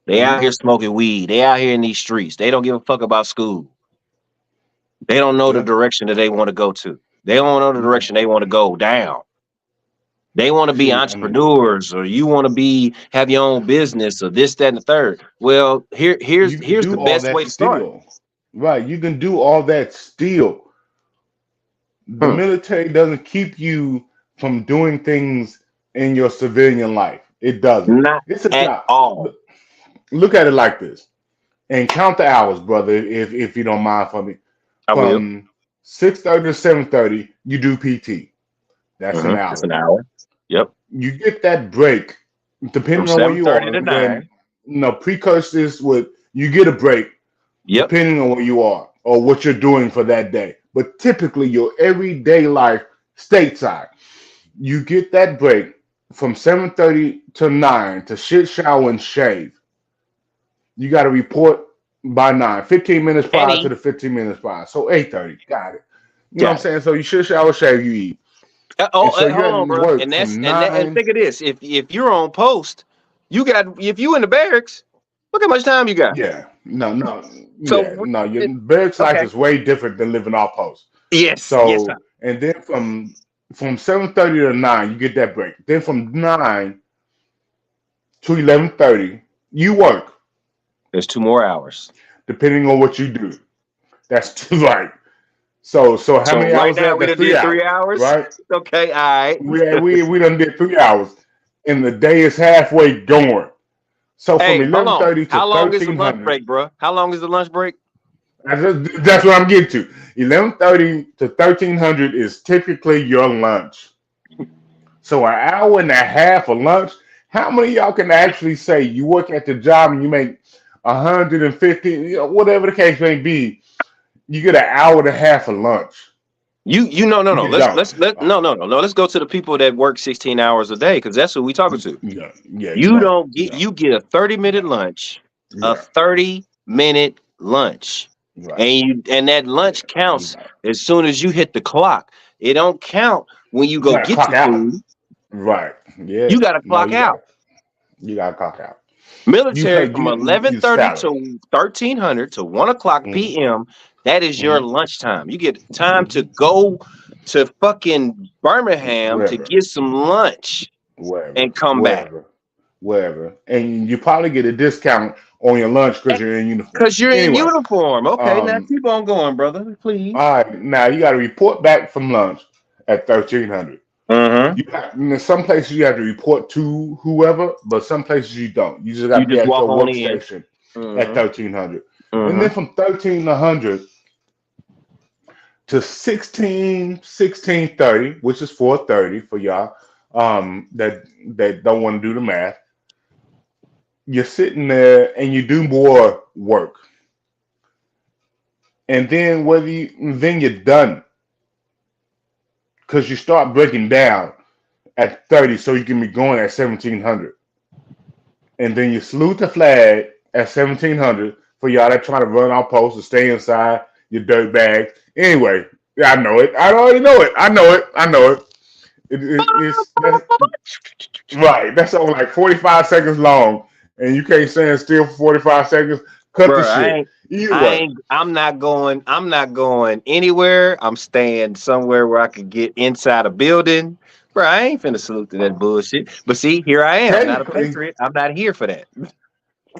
They Hmm. out here smoking weed. They out here in these streets. They don't give a fuck about school. They don't know the Yeah. direction that they want to go to. They don't know the No. direction they want to go down. They want to be See, I mean, entrepreneurs, or you want to have your own business, or this, that, and the third. Well, here's you can here's the do all best that way to start. still. Right. You can do all that still. The Hmm. military doesn't keep you from doing things in your civilian life. It doesn't. Not It's just at not. all. Look at it like this and count the hours, brother, if you don't mind for me. I will. From 6:30 to 7:30, you do PT. That's an It's an hour. hour. Yep. You get that break, From depending on where seven you thirty are. to When nine. precursors with you get a break Yep. depending on where you are or what you're doing for that day. But typically, your everyday life stateside, you get that break from 7:30 to 9 to shit, shower, and shave. You got to report by 9, 15 minutes prior to Any the 15 minutes prior. So 8:30, got it. You know what I'm got it. saying? So you shit, shower, shave, you eat. And so you're Hold on, at bro. work And that's from and that, and 9. think of this. If you're on post, if you in the barracks. Look how much time you got. Yeah, no, no, So yeah, no. Your barracks life okay. is way different than living off post. Yes, yes, sir. So, and then from 7:30 to 9, you get that break. Then from 9 to 11:30, you work, There's 2 more hours. depending on what you do. That's right. So how So many right hours now that? we That's done three did 3 hours. hours, right? Okay, all right. We done did 3 hours, and the day is halfway going. So from Hey, hold eleven on. thirty to How long is the thirteen lunch hundred, break, bro? How long is the lunch break? that's what I'm getting to. 11:30 to 1300 is typically your lunch. So an hour and a half of lunch. How many of y'all can actually say you work at the job and you make 150, whatever the case may be? You get an hour and a half of lunch. You no. You Let's don't. let's let no. Let's go to the people that work 16 hours a day because that's who we talking to. Yeah, yeah, you You don't. don't You get don't. you get a 30-minute lunch, a Yeah, 30-minute lunch. right. And that Yeah, lunch you counts don't. as soon as you hit the clock. It don't count when you You go gotta get clock your out. food. Right. Yeah. You got to No, clock out. you gotta clock out. You Military pay from you 11:30 salary. to 1300 to 1 o'clock Mm-hmm. p.m. That is your Mm-hmm. lunchtime. You get time to go to fucking Birmingham to Wherever, get some lunch wherever, and come back. wherever, wherever, and you probably get a discount on your lunch because you're in uniform. Because you're in Anyway, uniform. Okay, now um, keep on going, brother, please. all right, now you got to report back from lunch at 1300. Uh-huh. Some places you have to report to whoever, but some places you don't. You just got You to be just at walk your on in. workstation at Uh-huh. 1300, and then Uh-huh. from 1300 to 1630, which is 4:30 for y'all that don't want to do the math. You're sitting there and you do more work, and then then you're done because you start breaking down at 30, so you can be going at 1700, and then you salute the flag at 1700 for y'all that trying to run our post to stay inside your dirt bags. Anyway, yeah, I know it. I already know it. I know it. I know it. It's that's right. That's only like 45 seconds long, and you can't stand still for 45 seconds. Cut the Bro, shit. Either way, I'm not going anywhere. I'm staying somewhere where I could get inside a building. Bro, I ain't finna salute to that bullshit. But see, here I am, not a technically, patriot. I'm not here for that.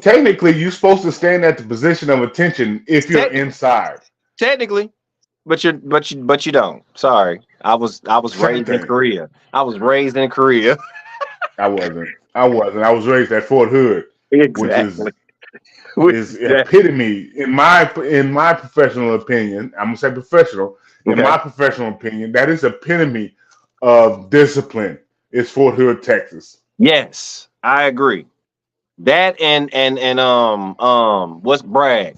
technically, you're supposed to stand at the position of attention if you're Technically, inside. technically, but you don't. Sorry. I was Same raised in thing. Korea. I was raised in Korea. I wasn't. I wasn't. I was raised at Fort Hood, which Exactly. Which is is that? epitome in my professional opinion. I'm gonna say professional. In Okay. my professional opinion, that is epitome of discipline. Is Fort Hood, Texas. Yes, I agree. That and what's Bragg?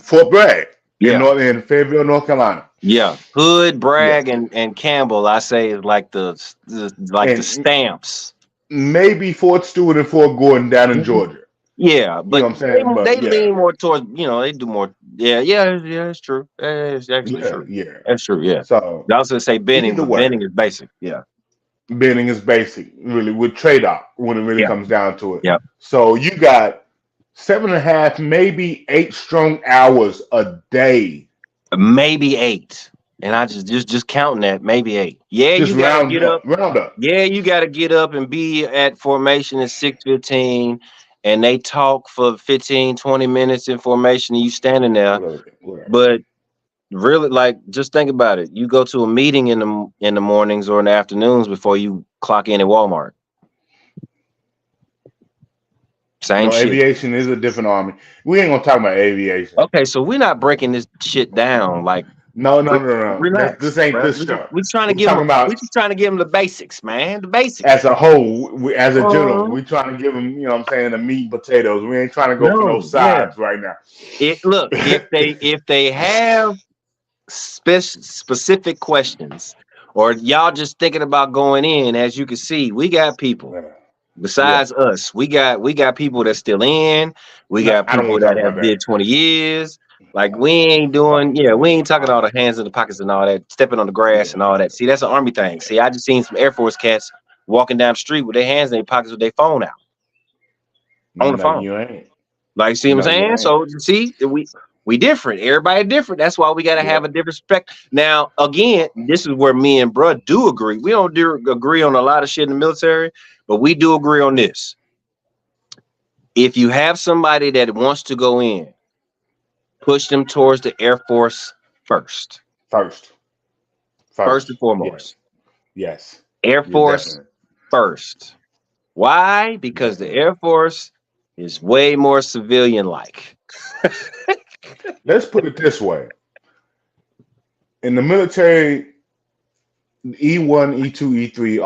Fort Bragg Yeah. in Fayetteville, North Carolina, Yeah, Hood, yeah, Bragg, and Campbell. I say is like the and stamps. maybe Fort Stewart and Fort Gordon down in Mhm. Georgia. Yeah, You know but what I'm saying? they But yeah, lean more towards they do more. Yeah. It's true. It's actually yeah, true. yeah. That's true. Yeah. So I was gonna say Benning, either but way, Benning is basic. Yeah. bidding is basic, really, with trade off when it really Yeah. comes down to it. Yeah. So you got 7.5, maybe 8 strong hours a day. Maybe 8, and I just counting that. Maybe 8. Yeah, Just you got to get up. round up. Yeah, you got to get up and be at formation at 6:15, and they talk for 15, 20 minutes in formation, and you standing there. Whatever, whatever. But really, like, just think about it. You go to a meeting in the mornings or in the afternoons before you clock in at Walmart. Same No, shit. aviation is a different army. We ain't gonna talk about aviation. Okay, so we're not breaking this shit down. Like, No, no, re- no, no. This relax, ain't bro. this show. We trying to We're give them. talking about We just trying to give them the basics, man. The as basics. a whole, as a general. Uh, We trying to give them, you know what I'm saying, the meat and potatoes. We ain't trying to go for no no, yeah. sides right now. It look if they have specific questions, or y'all just thinking about going in, as you can see, we got people Yeah. Yeah. besides us. We got people that's still in. We No, got I don't people want to talk that about have did that. 20 years. Like we ain't doing, yeah, we ain't talking all the hands in the pockets and all that, stepping on the grass and Yeah. all that. See, that's an army thing. See, I just seen some Air Force cats walking down the street with their hands in their pockets with their phone out. on the No, phone. you ain't. Like, see what No, I'm you saying? ain't. So see, we different. Everybody different. That's why we gotta Yeah. have a different spec. Now, again, this is where me and bruh do agree. We don't agree on a lot of shit in the military, but we do agree on this. If you have somebody that wants to go in, push them towards the Air Force first. First. First and First. foremost. Yes. Yes. Air You're Force definitely. first. Why? Because the Definitely. Air Force is way more civilian like. Let's put it this way. In the military, E1, E2, E3,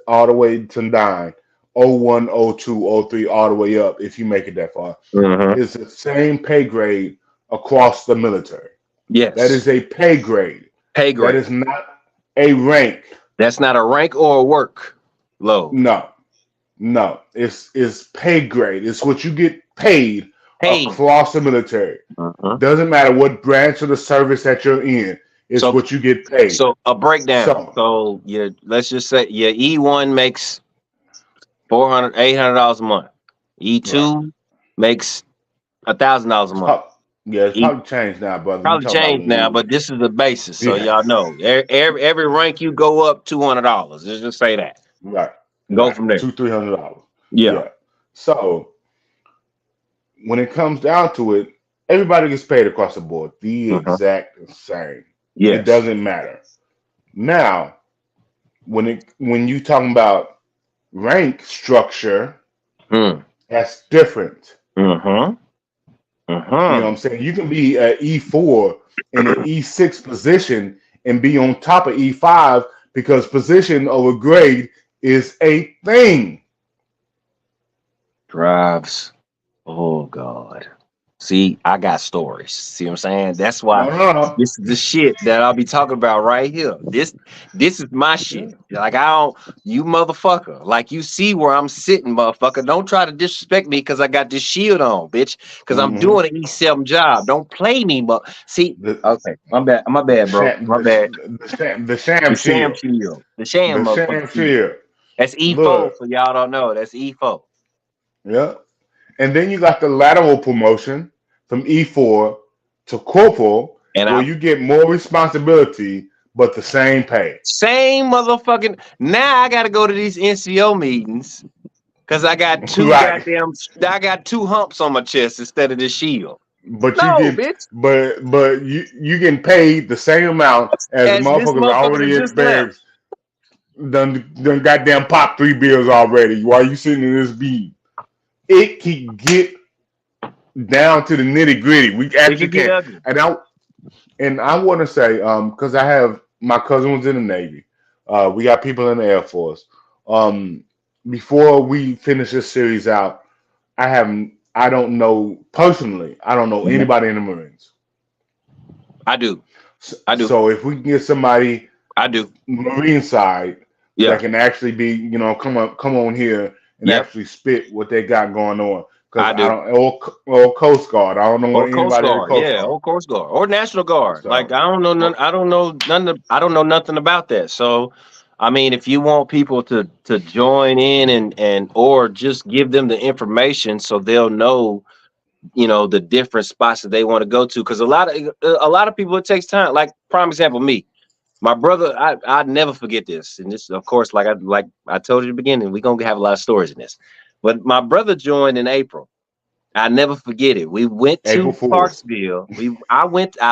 all the way to 9, O1, O2, O3, all the way up, if you make it that far, Mhm. is the same pay grade across the military. That Yes. is a pay grade. Pay That grade. is not a rank. That's not a rank or a work load. No, no. It's pay grade. It's what you get paid Paid. across the military. Uh-huh. Doesn't matter what branch of the service that you're in. It's So what you get paid. so a breakdown. So So let's just say your E1 makes 400, $800 a month. right. E2 makes $1,000 a It's month. probably, yeah, it's E probably changed now, brother. You probably talking about changed when now, you but this is the basis. So yeah. y'all know. Every rank you go up $200. Let's just say that. Right. Go Right. from there. $200-300. Yeah. Yeah. So when it comes down to it, everybody gets paid across the board the Uh-huh. exact same. It Yes. doesn't matter. Now, when you talking about rank structure, Hmm. that's different. Uh-huh. You know what Uh-huh. I'm saying? You can be at E4 in an E6 position and be on top of E5 because position over grade is a thing. Drives. Oh God. See, I got stories. See what I'm saying? That's why No, no, no. this is the shit that I'll be talking about right here. This is my Yeah. shit. Like I don't you motherfucker. Like you see where I'm sitting, motherfucker. Don't try to disrespect me because I got this shield on, bitch. Because I'm Hmm. doing an E7 job. Don't play me, but see, The, okay, my the bad, bro. sham, My bad. the sham The sham shield, shield. The sham the motherfucker sham shield. shield. That's E4 Look, for y'all don't know. That's E4. yeah. And then you got the lateral promotion from E4 to corporal, And where I you get more responsibility but the same pay. same motherfucking. Now I got to go to these NCO meetings because I got two Right. goddamn. I got two humps on my chest instead of the shield. But you No, get bitch. but you getting paid the same amount as the As this motherfuckers motherfucker that already at just left. barracks done goddamn pop 3 bills already while you sitting in this beat. It can get down to the nitty gritty. We It actually could get can. ugly. And I want to say, because I have my cousin was in the Navy. We got people in the Air Force. Um, before we finish this series out, I don't know personally. I don't know Mhm. anybody in the Marines. I do. So, I do. so if we can get somebody I do. Marine side Yeah. that can actually be, come on here and Yep. actually spit what they got going on. Because I I do. don't, or Coast Guard. I don't know Or Coast anybody in the Guard. Coast Yeah. Guard. Or Coast Guard. Or National Guard. Like So, I don't know none. or, I don't know none. I don't know nothing about that. So. I mean, if you want people to join in and or just give them the information so they'll know the different spots that they want to go to because a lot of people it takes time like prime example me my brother I never forget this and this of course like I told you at the beginning we're gonna have a lot of stories in this but my brother joined in April. I never forget it. We went April to Fools. Parksville. I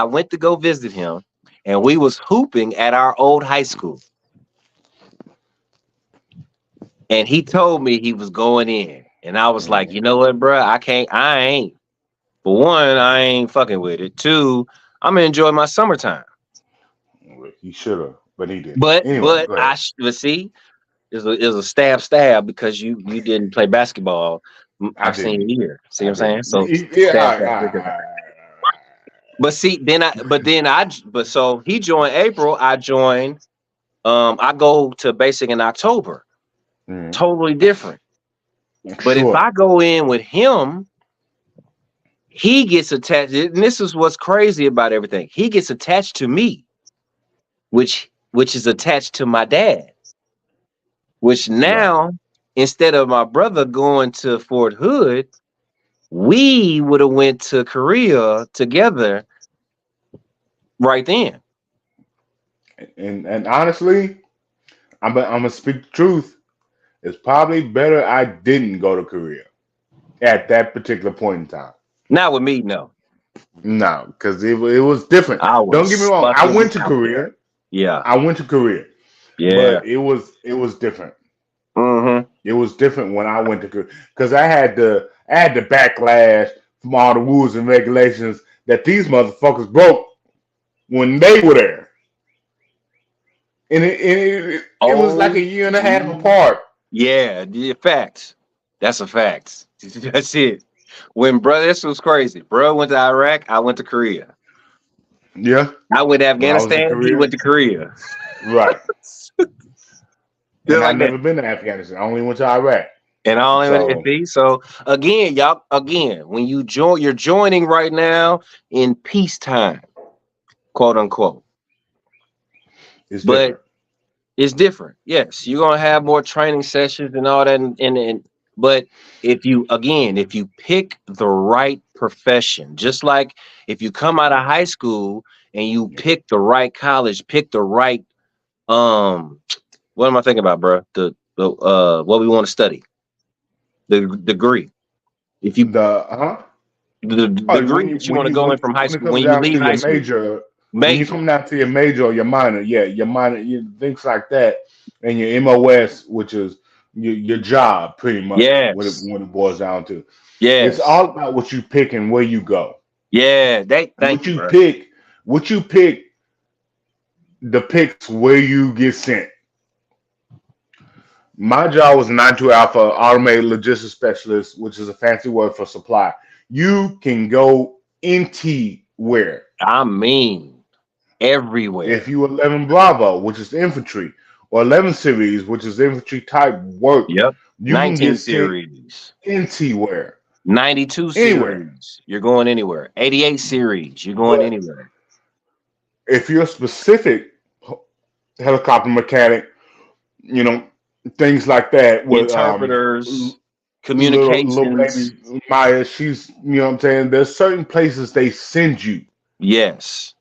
went to go visit him and we was hooping at our old high school and he told me he was going in and I was like, you Mhm. know what, bro, I ain't. For one, I ain't fucking with it. Two, I'm gonna enjoy my summertime. He should have, but he didn't. But Anyway, but go ahead. I but see, it was a stab because you didn't play basketball I our senior didn't. year. See what I I'm saying? didn't. So Yeah, stab stab. But see, but so he joined April. I joined. I go to basic in October. Mhm. Totally different. But if Sure. I go in with him, he gets attached. And this is what's crazy about everything. He gets attached to me, which is attached to my dad. Which Right. now instead of my brother going to Fort Hood, we would have went to Korea together right then. And honestly, I'm gonna speak the truth. It's probably better I didn't go to Korea at that particular point in time. Not with me, no. No, because it was different. I Don't get me was wrong. I fucking went to out. Korea. Yeah, I went to Korea, yeah. but it was different. Mm-hmm. It was different when I went to Korea because I had the backlash from all the rules and regulations that these motherfuckers broke when they were there, and it was like Oh, a year and a half apart. yeah, facts. That's a fact. That's it. When brother, this was crazy. Bro went to Iraq, I went to Korea. Yeah, I went to when I was in Afghanistan, he Korea, went to Korea. right. Just And I like that. never been to Afghanistan. I only went to Iraq. And I don't even So see. So again, y'all, again, when you join, you're joining right now in peacetime, quote unquote. it's But different. it's different. Yes, you're gonna have more training sessions and all that, and but if you pick the right profession, just like if you come out of high school and you pick the right college, pick the right um, what am I thinking about, bro? The what we want to study, the degree. If you The huh? the Oh, degree that you want to go in from high when it school comes when you down leave to your high school, major, when you major. come down to your major or your minor, yeah, your minor, things like that, and your MOS, which is your job, pretty much, Yes, when it boils down to. It's yes, all about what you pick and where you go. yeah. They thank What you, you bro. pick, what you pick depicts where you get sent. My job was a 9 to Alpha automated logistics specialist, which is a fancy word for supply. You can go anywhere. I mean, If everywhere. you 11 Bravo, which is infantry, or 11 series, which is infantry type work, Yep. you can 19 get sent series, anywhere, 92 anywhere. series, you're going anywhere. 88 series, you're going But anywhere. if you're a specific helicopter mechanic, you know things like that with Interpreters, little communications. baby Maya, she's what I'm saying. There's certain places they send you, Yes.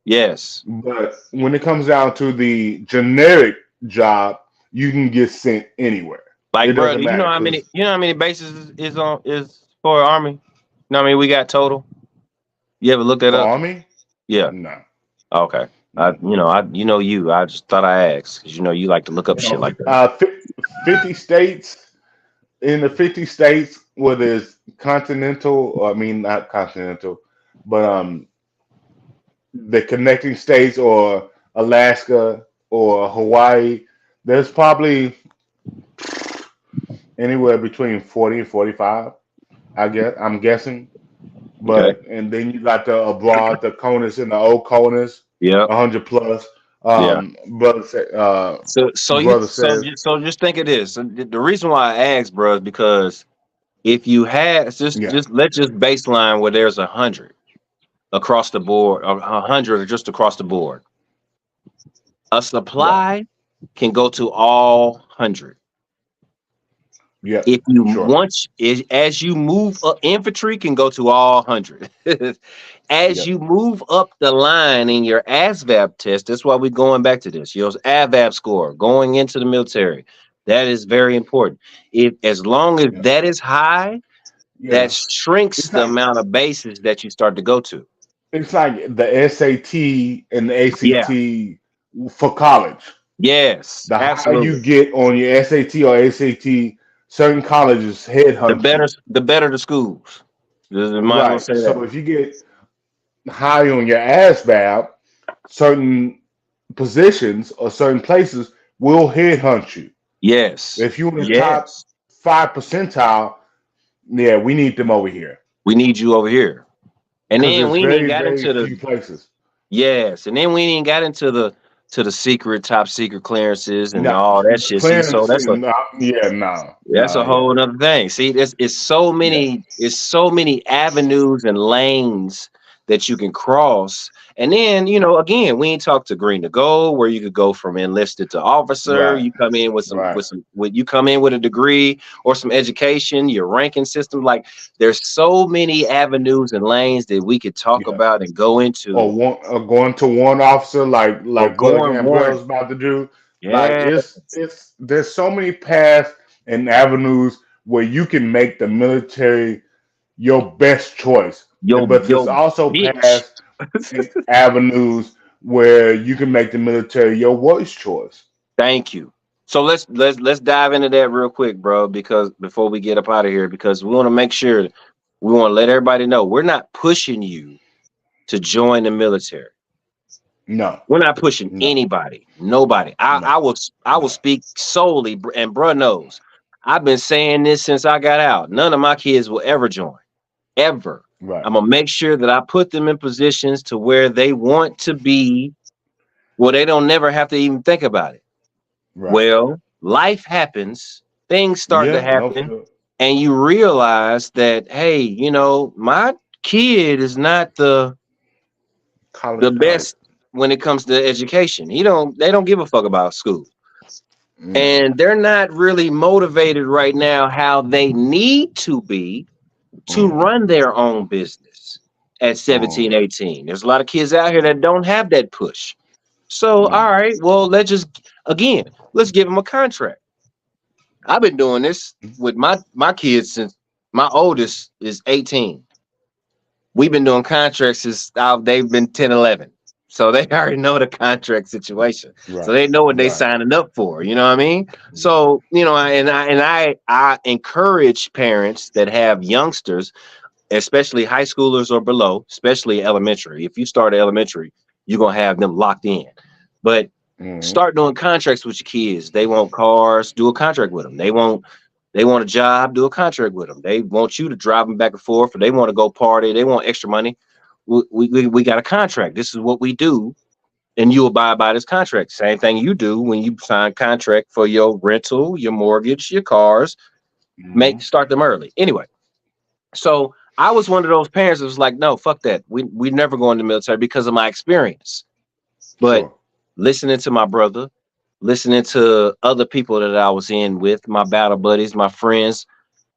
Yes. but when it comes down to the generic job, you can get sent anywhere. It Like, bro, doesn't do you know matter how many because bases is on is for Army? You know how many we got total? You ever looked that for up? Army, Yeah. no. Okay. Mm. I just thought I asked because you like to look up shit like that. 50 states. In the 50 states where there's continental, or I mean not continental, but the connecting states or Alaska or Hawaii, there's probably anywhere between 40 and 45. I'm guessing. Okay. But and then you got the abroad, the CONUS and the old CONUS, Yep. 100 plus. Yeah. Brother says, So just think of this. The reason why I asked, bro, is because if you had yeah, let's just baseline where there's 100 across the board, or 100 just across the board. A right, supply can go to all 100. yep, If you sure, once as you move up, infantry can go to all 100. As yep, you move up the line in your ASVAB test, that's why we're going back to this. Your ASVAB score going into the military, that is very important. If as long as yep, that is high, that yeah. shrinks It's the like amount of bases that you start to go to. it's like the SAT and the Yeah. ACT for college. Yes. The higher you Absolutely. get on your SAT or ACT, certain colleges headhunt you. The better the schools. Might as well Right. say So that. if you get high on your ASVAB, certain positions or certain places will headhunt you. Yes. If you're in the top Yes. 5 percentile, yeah, we need them over here We need you over here. And because then there's we ain't very, got very into few the places. yes, and then we ain't got into the secret top secret clearances and No, all that shit. See, so clearance, no, yeah, no, that's no, a yeah, whole other thing. See, it's yeah, so many avenues and lanes that you can cross. And then, you know, again, we ain't talked to green to gold, where you could go from enlisted to officer. Right. You come in with Right. you come in with a degree or some education, your ranking system. Like, there's so many avenues and lanes that we could talk Yeah. about and go into, Or going to one officer or like Brother going Gambrell's one. about to do. Like Yeah, it's there's so many paths and avenues where you can make the military your best choice. But there's yo, also bitch. paths and avenues where you can make the military your worst choice. Thank you. So let's dive into that real quick, bro, because before we get up out of here, because we want to make sure, we want to let everybody know we're not pushing you to join the military. No, We're not pushing no, anybody, nobody. no, I will no. speak solely, and bruh knows. I've been saying this since I got out. None of my kids will ever join, ever. Right, I'm gonna make sure that I put them in positions to where they want to be, where they don't never have to even think about it. right. Well, life happens, things start to Yeah, no, happen, for and you realize that, hey, you know, my kid is not the college type. best when it comes to education. They don't give a fuck about school. No. And they're not really motivated right now how they need to be to Mm-hmm. run their own business at 17, Um, 18. There's a lot of kids out here that don't have that push. So, all mm, right, well, let's give them a contract. I've been doing this with my kids since my oldest is 18. We've been doing contracts since they've been 10, 11. So they already know the contract situation. So right, they know what they right. signing up for. You know what I mean? Mm, So, you know, I encourage parents that have youngsters, especially high schoolers or below, especially elementary. If you start at elementary, you're gonna have them locked in. But mm, start doing contracts with your kids. They want cars, do a contract with them. They want a job, do a contract with them. They want you to drive them back and forth, or they want to go party, they want extra money. We got a contract. This is what we do, and you abide by this contract. Same thing you do when you sign contract for your rental, your mortgage, your cars. mm, Start them early. Anyway, so I was one of those parents that was like, no, fuck that. We never go in the military because of my experience. But sure. listening to my brother, listening to other people that I was in with, my battle buddies, my friends,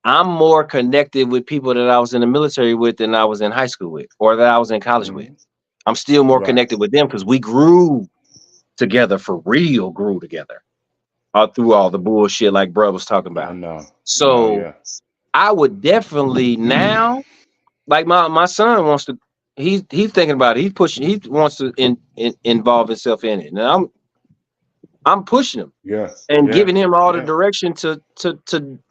I'm more connected with people that I was in the military with than I was in high school with, or that I was in college with. Mm, I'm still more right. connected with them because we grew together, for real, grew together through all the bullshit like bro was talking I about. know. No, So yeah. I would definitely now, like my son wants to, he's thinking about it. He's pushing. He wants to involve himself in it, and I'm pushing him Yeah. and Yeah. giving him all the Yeah. direction to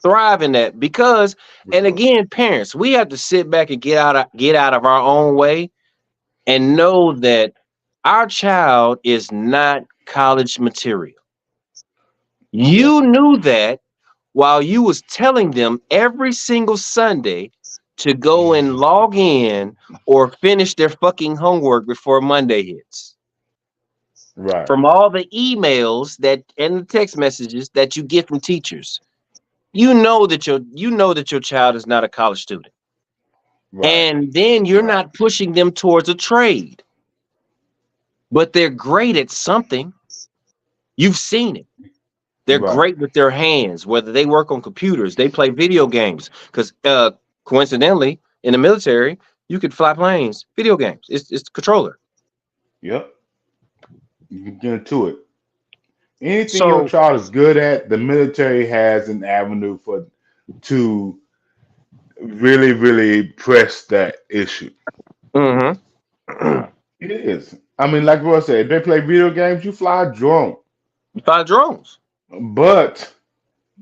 thrive in that. Because, For and sure. again, parents, we have to sit back and get out of our own way and know that our child is not college material. Yeah. You knew that while you was telling them every single Sunday to go and log in or finish their fucking homework before Monday hits. Right. From all the emails that and the text messages that you get from teachers, you know that your child is not a college student. Right. And then you're Right. not pushing them towards a trade, but they're great at something. You've seen it. They're Right. great with their hands, whether they work on computers, they play video games. Because coincidentally, in the military, you could fly planes, video games. It's the controller. Yep. You can get into it. Anything your So, child is good at, the military has an avenue for to really, really press that issue. mhm. It is. I mean, like Roy said, if they play video games, you fly a drone. You fly drones. But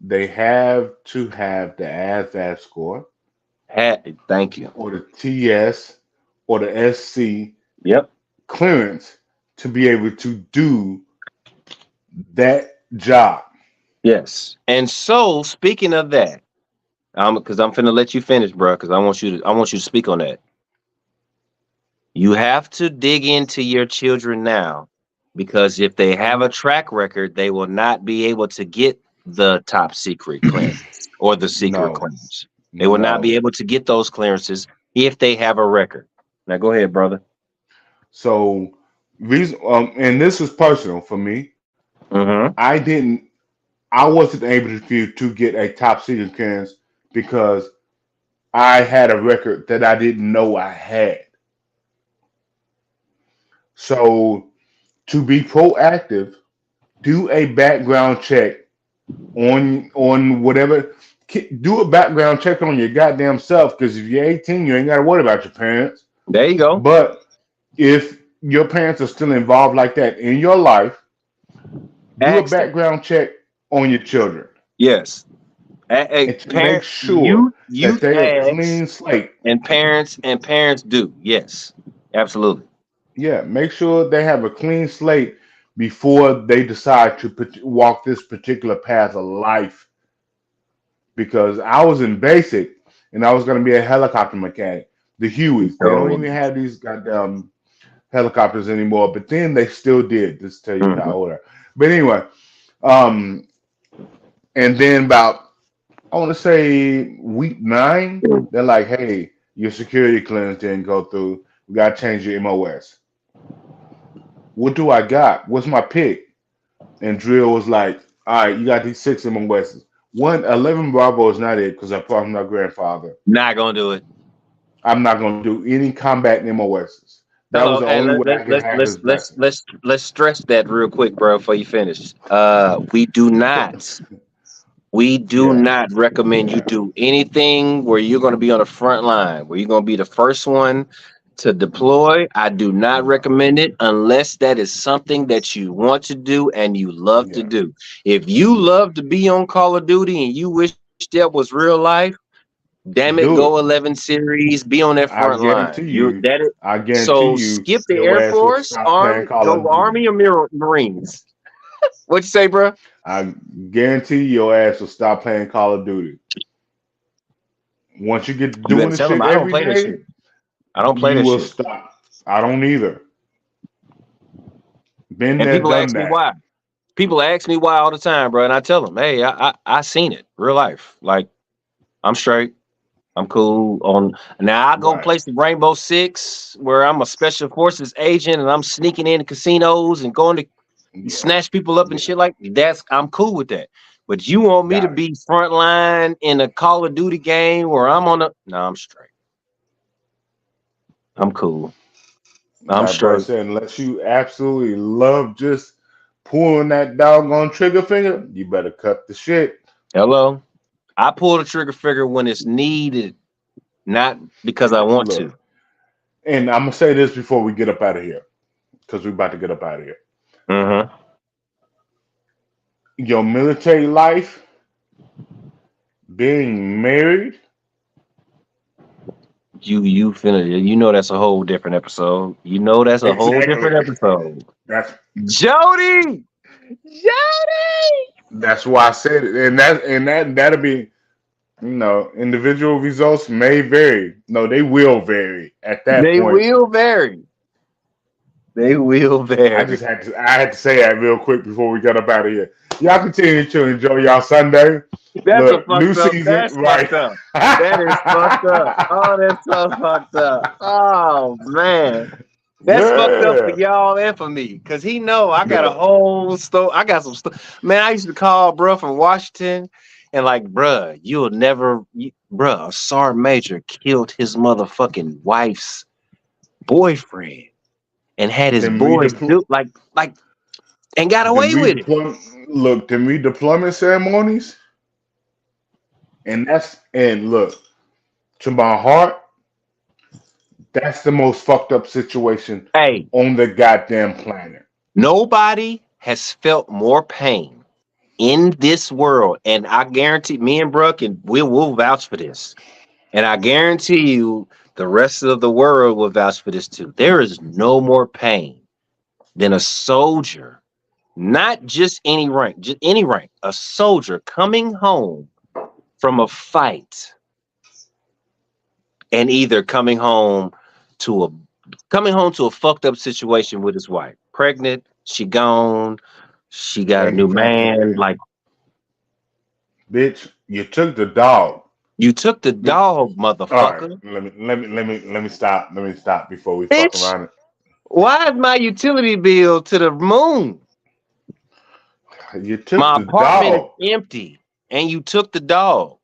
they have to have the ASVAB score Thank you. or the TS or the SC Yep. clearance to be able to do that job. Yes. And so, speaking of that, because I'm finna let you finish, bro. Because I want you to speak on that. You have to dig into your children now, because if they have a track record, they will not be able to get the top secret clearance or the secret No, clearance. They will not be no. able to get those clearances if they have a record. Now go ahead, brother. So, reason, and this is personal for me. Mm-hmm. I didn't, I wasn't able to get a top secret clearance because I had a record that I didn't know I had. So, to be proactive, do a background check on whatever. Do a background check on your goddamn self because if you're 18, you ain't got to worry about your parents. There you go. But if your parents are still involved like that in your life, do a Ask them. background check on your children Yes. A and to make parent, sure that youth they are ask, clean slate. and parents do. Yes, absolutely. Yeah, make sure they have a clean slate before they decide to walk this particular path of life. Because I was in basic and I was going to be a helicopter mechanic. The Hueys, they don't So, even have these goddamn helicopters anymore, but then they still did. Just to tell you how mhm. old I am. But anyway, um, and then about I want to say week 9, they're like, "Hey, your security clearance didn't go through. We got to change your MOS. What do I got? What's my pick?" And Drill was like, "All right, you got these 6 MOSs. 11 Bravo is not it because I from my grandfather. Not gonna do it. I'm not going to do any combat MOSs. That was Hello, the hey, only way I could have this blessing." let's stress that real quick, bro, before you finish. We do Yeah, not recommend you do anything where you're going to be on the front line, where you're going to be the first one to deploy. I do not no, recommend it unless that is something that you want to do and you love to yeah. do. If you love to be on Call of Duty and you wish that was real life, damn it, go Do it. 11 series, be on that I front line. guarantee You you. that is I guarantee so you, skip the your Air ass will Force, stop playing Call Go of Duty. Army or Marines. What you say, bro? I guarantee your ass will stop playing Call of Duty. Once you get to You better doing the tell them shit I don't every play that day, shit. I don't play you that will shit. stop. I don't either. Been And there, people done ask me that. why. People ask me why all the time, bro. And I tell them, hey, I seen it real life. Like I'm straight. I'm cool. On now, I go Right. play some Rainbow Six, where I'm a special forces agent and I'm sneaking into casinos and going to Yeah. snatch people up and Yeah. shit like that's. I'm cool with that. But you want me to Got it. be frontline in a Call of Duty game where I'm on a? No, I'm straight. I'm cool. I'm That boy straight. said, unless you absolutely love just pulling that doggone trigger finger, you better cut the shit. Hello. I pull the trigger finger when it's needed, not because I want to. Look, and I'm gonna say this before we get up out of here, because we're about to get up out of here. Mm-hmm. Your military life, being married, You finna you know that's a whole different episode. You know that's a whole different exactly. episode. That's Jody! Jody! that's why I said it, and that'll be, individual results may vary. No, they will vary at that They point. will vary. They will vary. I had to say that real quick before we got up out of here. Y'all continue to enjoy y'all Sunday. That's a Look, new fucked up. season, That's right? fucked up. That is fucked up. Oh, that's so fucked up. Oh man. That's fucked up for Yeah. y'all and for me. Cause he know I got a Look, whole story. I got some stuff. Man, I used to call bruh from Washington and like, bruh, you'll never bruh, a sergeant major killed his motherfucking wife's boyfriend and had his them boys redeploy, do like and got them away with it. redeployment. Look, them redeployment ceremonies, and look, to my heart, that's the most fucked up situation Hey, on the goddamn planet. nobody has felt more pain in this world, and I guarantee me and Bruck and will vouch for this. And I guarantee you the rest of the world will vouch for this too. There is no more pain than a soldier, not just any rank, a soldier coming home from a fight and either to a coming home to a fucked up situation with his wife. Pregnant, she gone, she got a And he new can't. man. Like, Bitch, you took the dog. You took the Be- dog, All right, motherfucker. let me stop. Let me stop before we fuck Bitch, around. why is my utility bill to the moon? You took My the apartment dog. is empty, and you took the dog.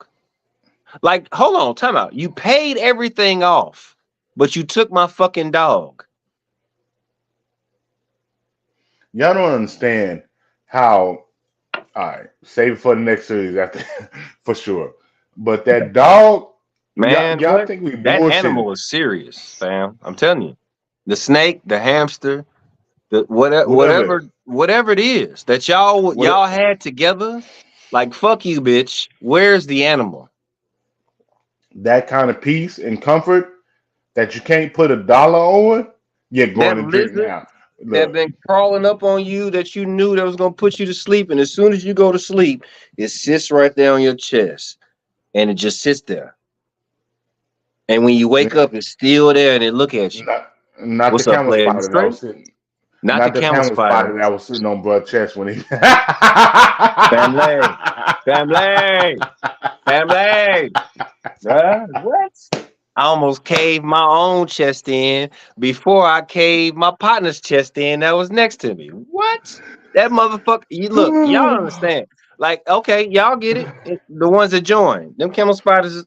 Like, hold on, time out. You paid everything off, but you took my fucking dog. Y'all don't understand how. All right, save it for the next series after for sure. But that dog, y'all, Man, y'all what? think we That bullshitting? animal is serious, fam. I'm telling you. The snake, the hamster, the whatever, Whatever, whatever it is that y'all what had together. Like, fuck you, bitch. Where's the animal? that kind of peace and comfort that you can't put $1 on, you're going That to drink lizard now. that Look, been crawling up on you that you knew that was gonna put you to sleep, and as soon as you go to sleep, it sits right there on your chest, and it just sits there. And when you wake up, it's still there, and it look at you. not the What's up, camel player? You spider that straight? was sitting, Not the not the camel camel spider. spider that was sitting on blood chest when he. Family, family, family. What? I almost caved my own chest in before I caved my partner's chest in that was next to me. What? That motherfucker. You look, y'all understand. Like, okay, y'all get it. The ones that join, them camel spiders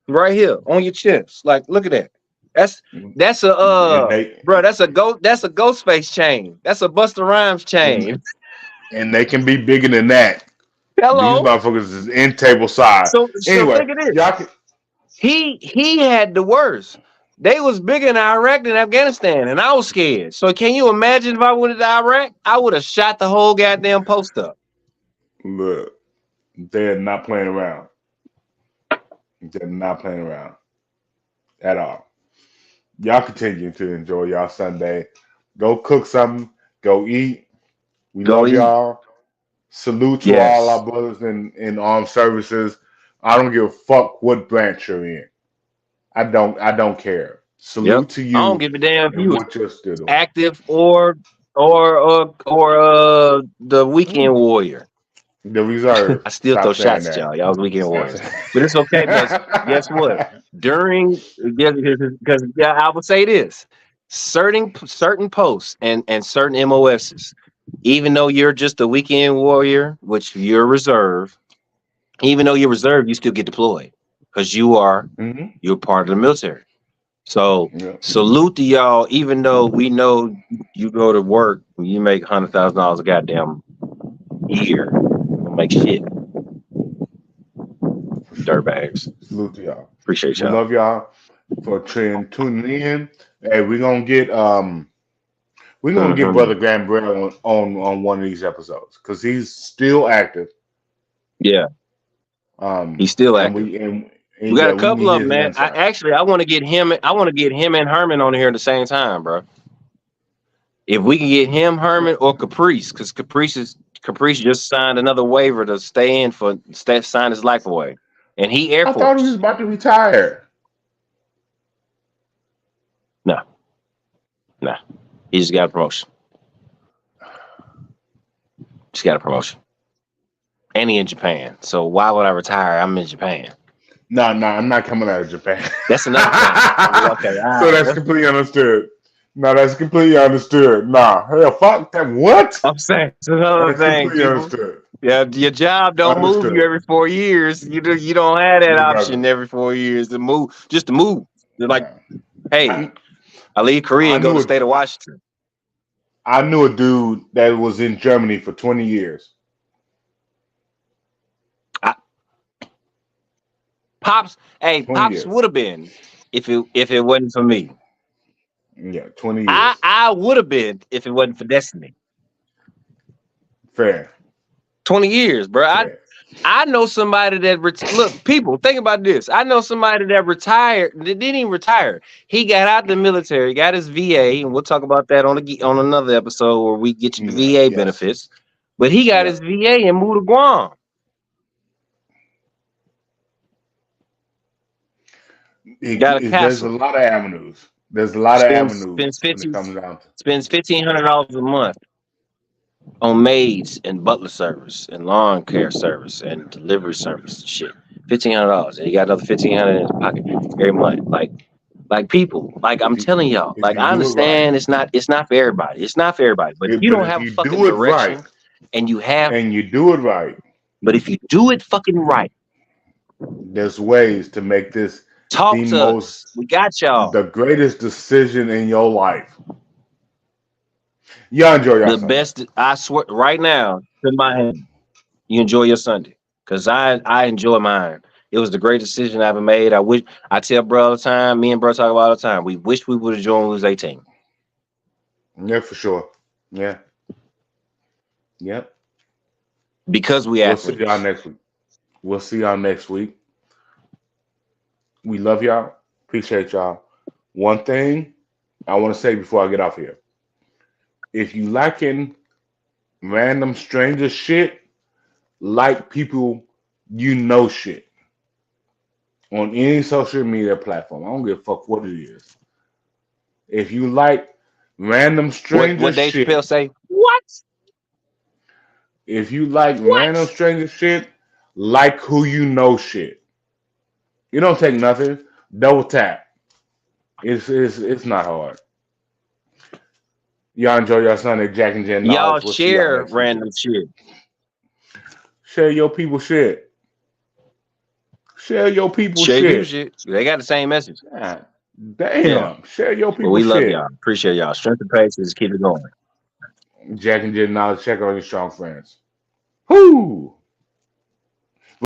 right here on your chest. Like, look at that. That's that's a and they bro, that's a ghost face chain. That's a Buster Rhymes and chain. and they can be bigger than that. These Hello. motherfuckers is in table size. So Anyway, think of this. y'all can. He had the worst. They was bigger in Iraq than Afghanistan, and I was scared. So can you imagine if I went to Iraq? I would have shot the whole goddamn post up. Look, they're not playing around. They're not playing around at all. Y'all continue to enjoy y'all Sunday. Go cook something. Go eat. We Go love eat. y'all. Salute to all our Yes. brothers in armed services. I don't give a fuck what branch you're in. I don't care. Yep. Salute to I don't you give a damn if and you was what you're still doing. active or the weekend warrior. The reserve. I still Stop throw saying shots at that. y'all. Y'all was weekend Stop warriors. saying. But it's okay because guess what? During because yeah, I would say this. Certain posts and certain MOSs, even though you're just a weekend warrior, which you're reserve, even though you're reserve, you still get deployed because Hmm. you're part of the military. So Yeah. salute to y'all, even though we know you go to work, you make $100,000 a goddamn year. Don't make shit, For sure. dirtbags. Salute to y'all. Appreciate We y'all. love y'all for tuning in. Hey, we're gonna get Hmm. Brother Gambrell on one of these episodes because he's still active. Yeah, Um, he's still and active. we We got yeah, a we can couple hear of them, his man. I insight. actually I want to get him. I want to get him and Herman on here at the same time, bro. If we can get him, Herman, or Caprice, because Caprice just signed another waiver to stay in sign his life away, and he Air I thought he was Force. about to retire. No, no, he just got a promotion. Just got a promotion, and he in Japan. So why would I retire? I'm in Japan. No, no, I'm not coming out of Japan. That's another thing. Okay, So all that's right. completely understood. No, that's completely understood. Nah, hell, fuck that. What? I'm saying it's another That's thing, completely people. understood. Yeah, your job don't move you Understood. every 4 years. You don't have that It option doesn't. every 4 years to move. Just to move. They're like, Nah. hey, I leave Korea I and go to knew the it. state of Washington. I knew a dude that was in Germany for 20 years. I, Pops, hey, 20 Pops years. would have been if it wasn't for me. Yeah, 20 I years. I would have been if it wasn't for destiny. Fair. 20 years, bro. Fair. I know somebody that look, people, think about this. I know somebody that retired, that didn't even retire. He got out the military, got his VA, and we'll talk about that on another episode where we get you the Yeah, VA yes. benefits. But he got Yeah. his VA and moved to Guam. Got a There's a castle. lot of avenues. There's a lot of Spends avenues spends when it 50 comes down to. spends $1,500 a month on maids and butler service and lawn care service and delivery service and shit. $1,500, and you got another 1,500 in his pocket every month. Like people, like I'm If you telling y'all, if like you I do it right, understand it's not for everybody. It's not for everybody. But if you but don't if have a you fucking do it right direction and you have, and you do it right, but if you do it fucking right, there's ways to make this talk the to most us. We got y'all. the greatest decision in your life. Y'all enjoy your The Sunday. best, I swear, right now, in my hand. You enjoy your Sunday, cause I enjoy mine. It was the great decision I ever made. I tell bro all the time. Me and bro talk about all the time. We wish we would have joined when we was 18 Yeah, for sure. Yeah. Yep. because we We'll see y'all athletes. next week. We'll see y'all next week. We love y'all. Appreciate y'all. One thing I want to say before I get off here. If you liking random stranger shit, like people you know shit on any social media platform. I don't give a fuck what it is. If you like random stranger What Dave Chappelle shit, say? What? if you like random What? stranger shit, like who you know shit. You don't take nothing. Double tap. It's not hard. Y'all enjoy your Sunday, Jack and Jen Y'all Knowledge. We'll see y'all share next week. random shit. Share your people shit. Share your people Share your people shit. shit. They got the same message. God Yeah. damn. Share your But people we love y'all. shit. Appreciate y'all. Strength and patience. Keep it going. Jack and Jen Knowledge. Check on your strong friends. Whoo!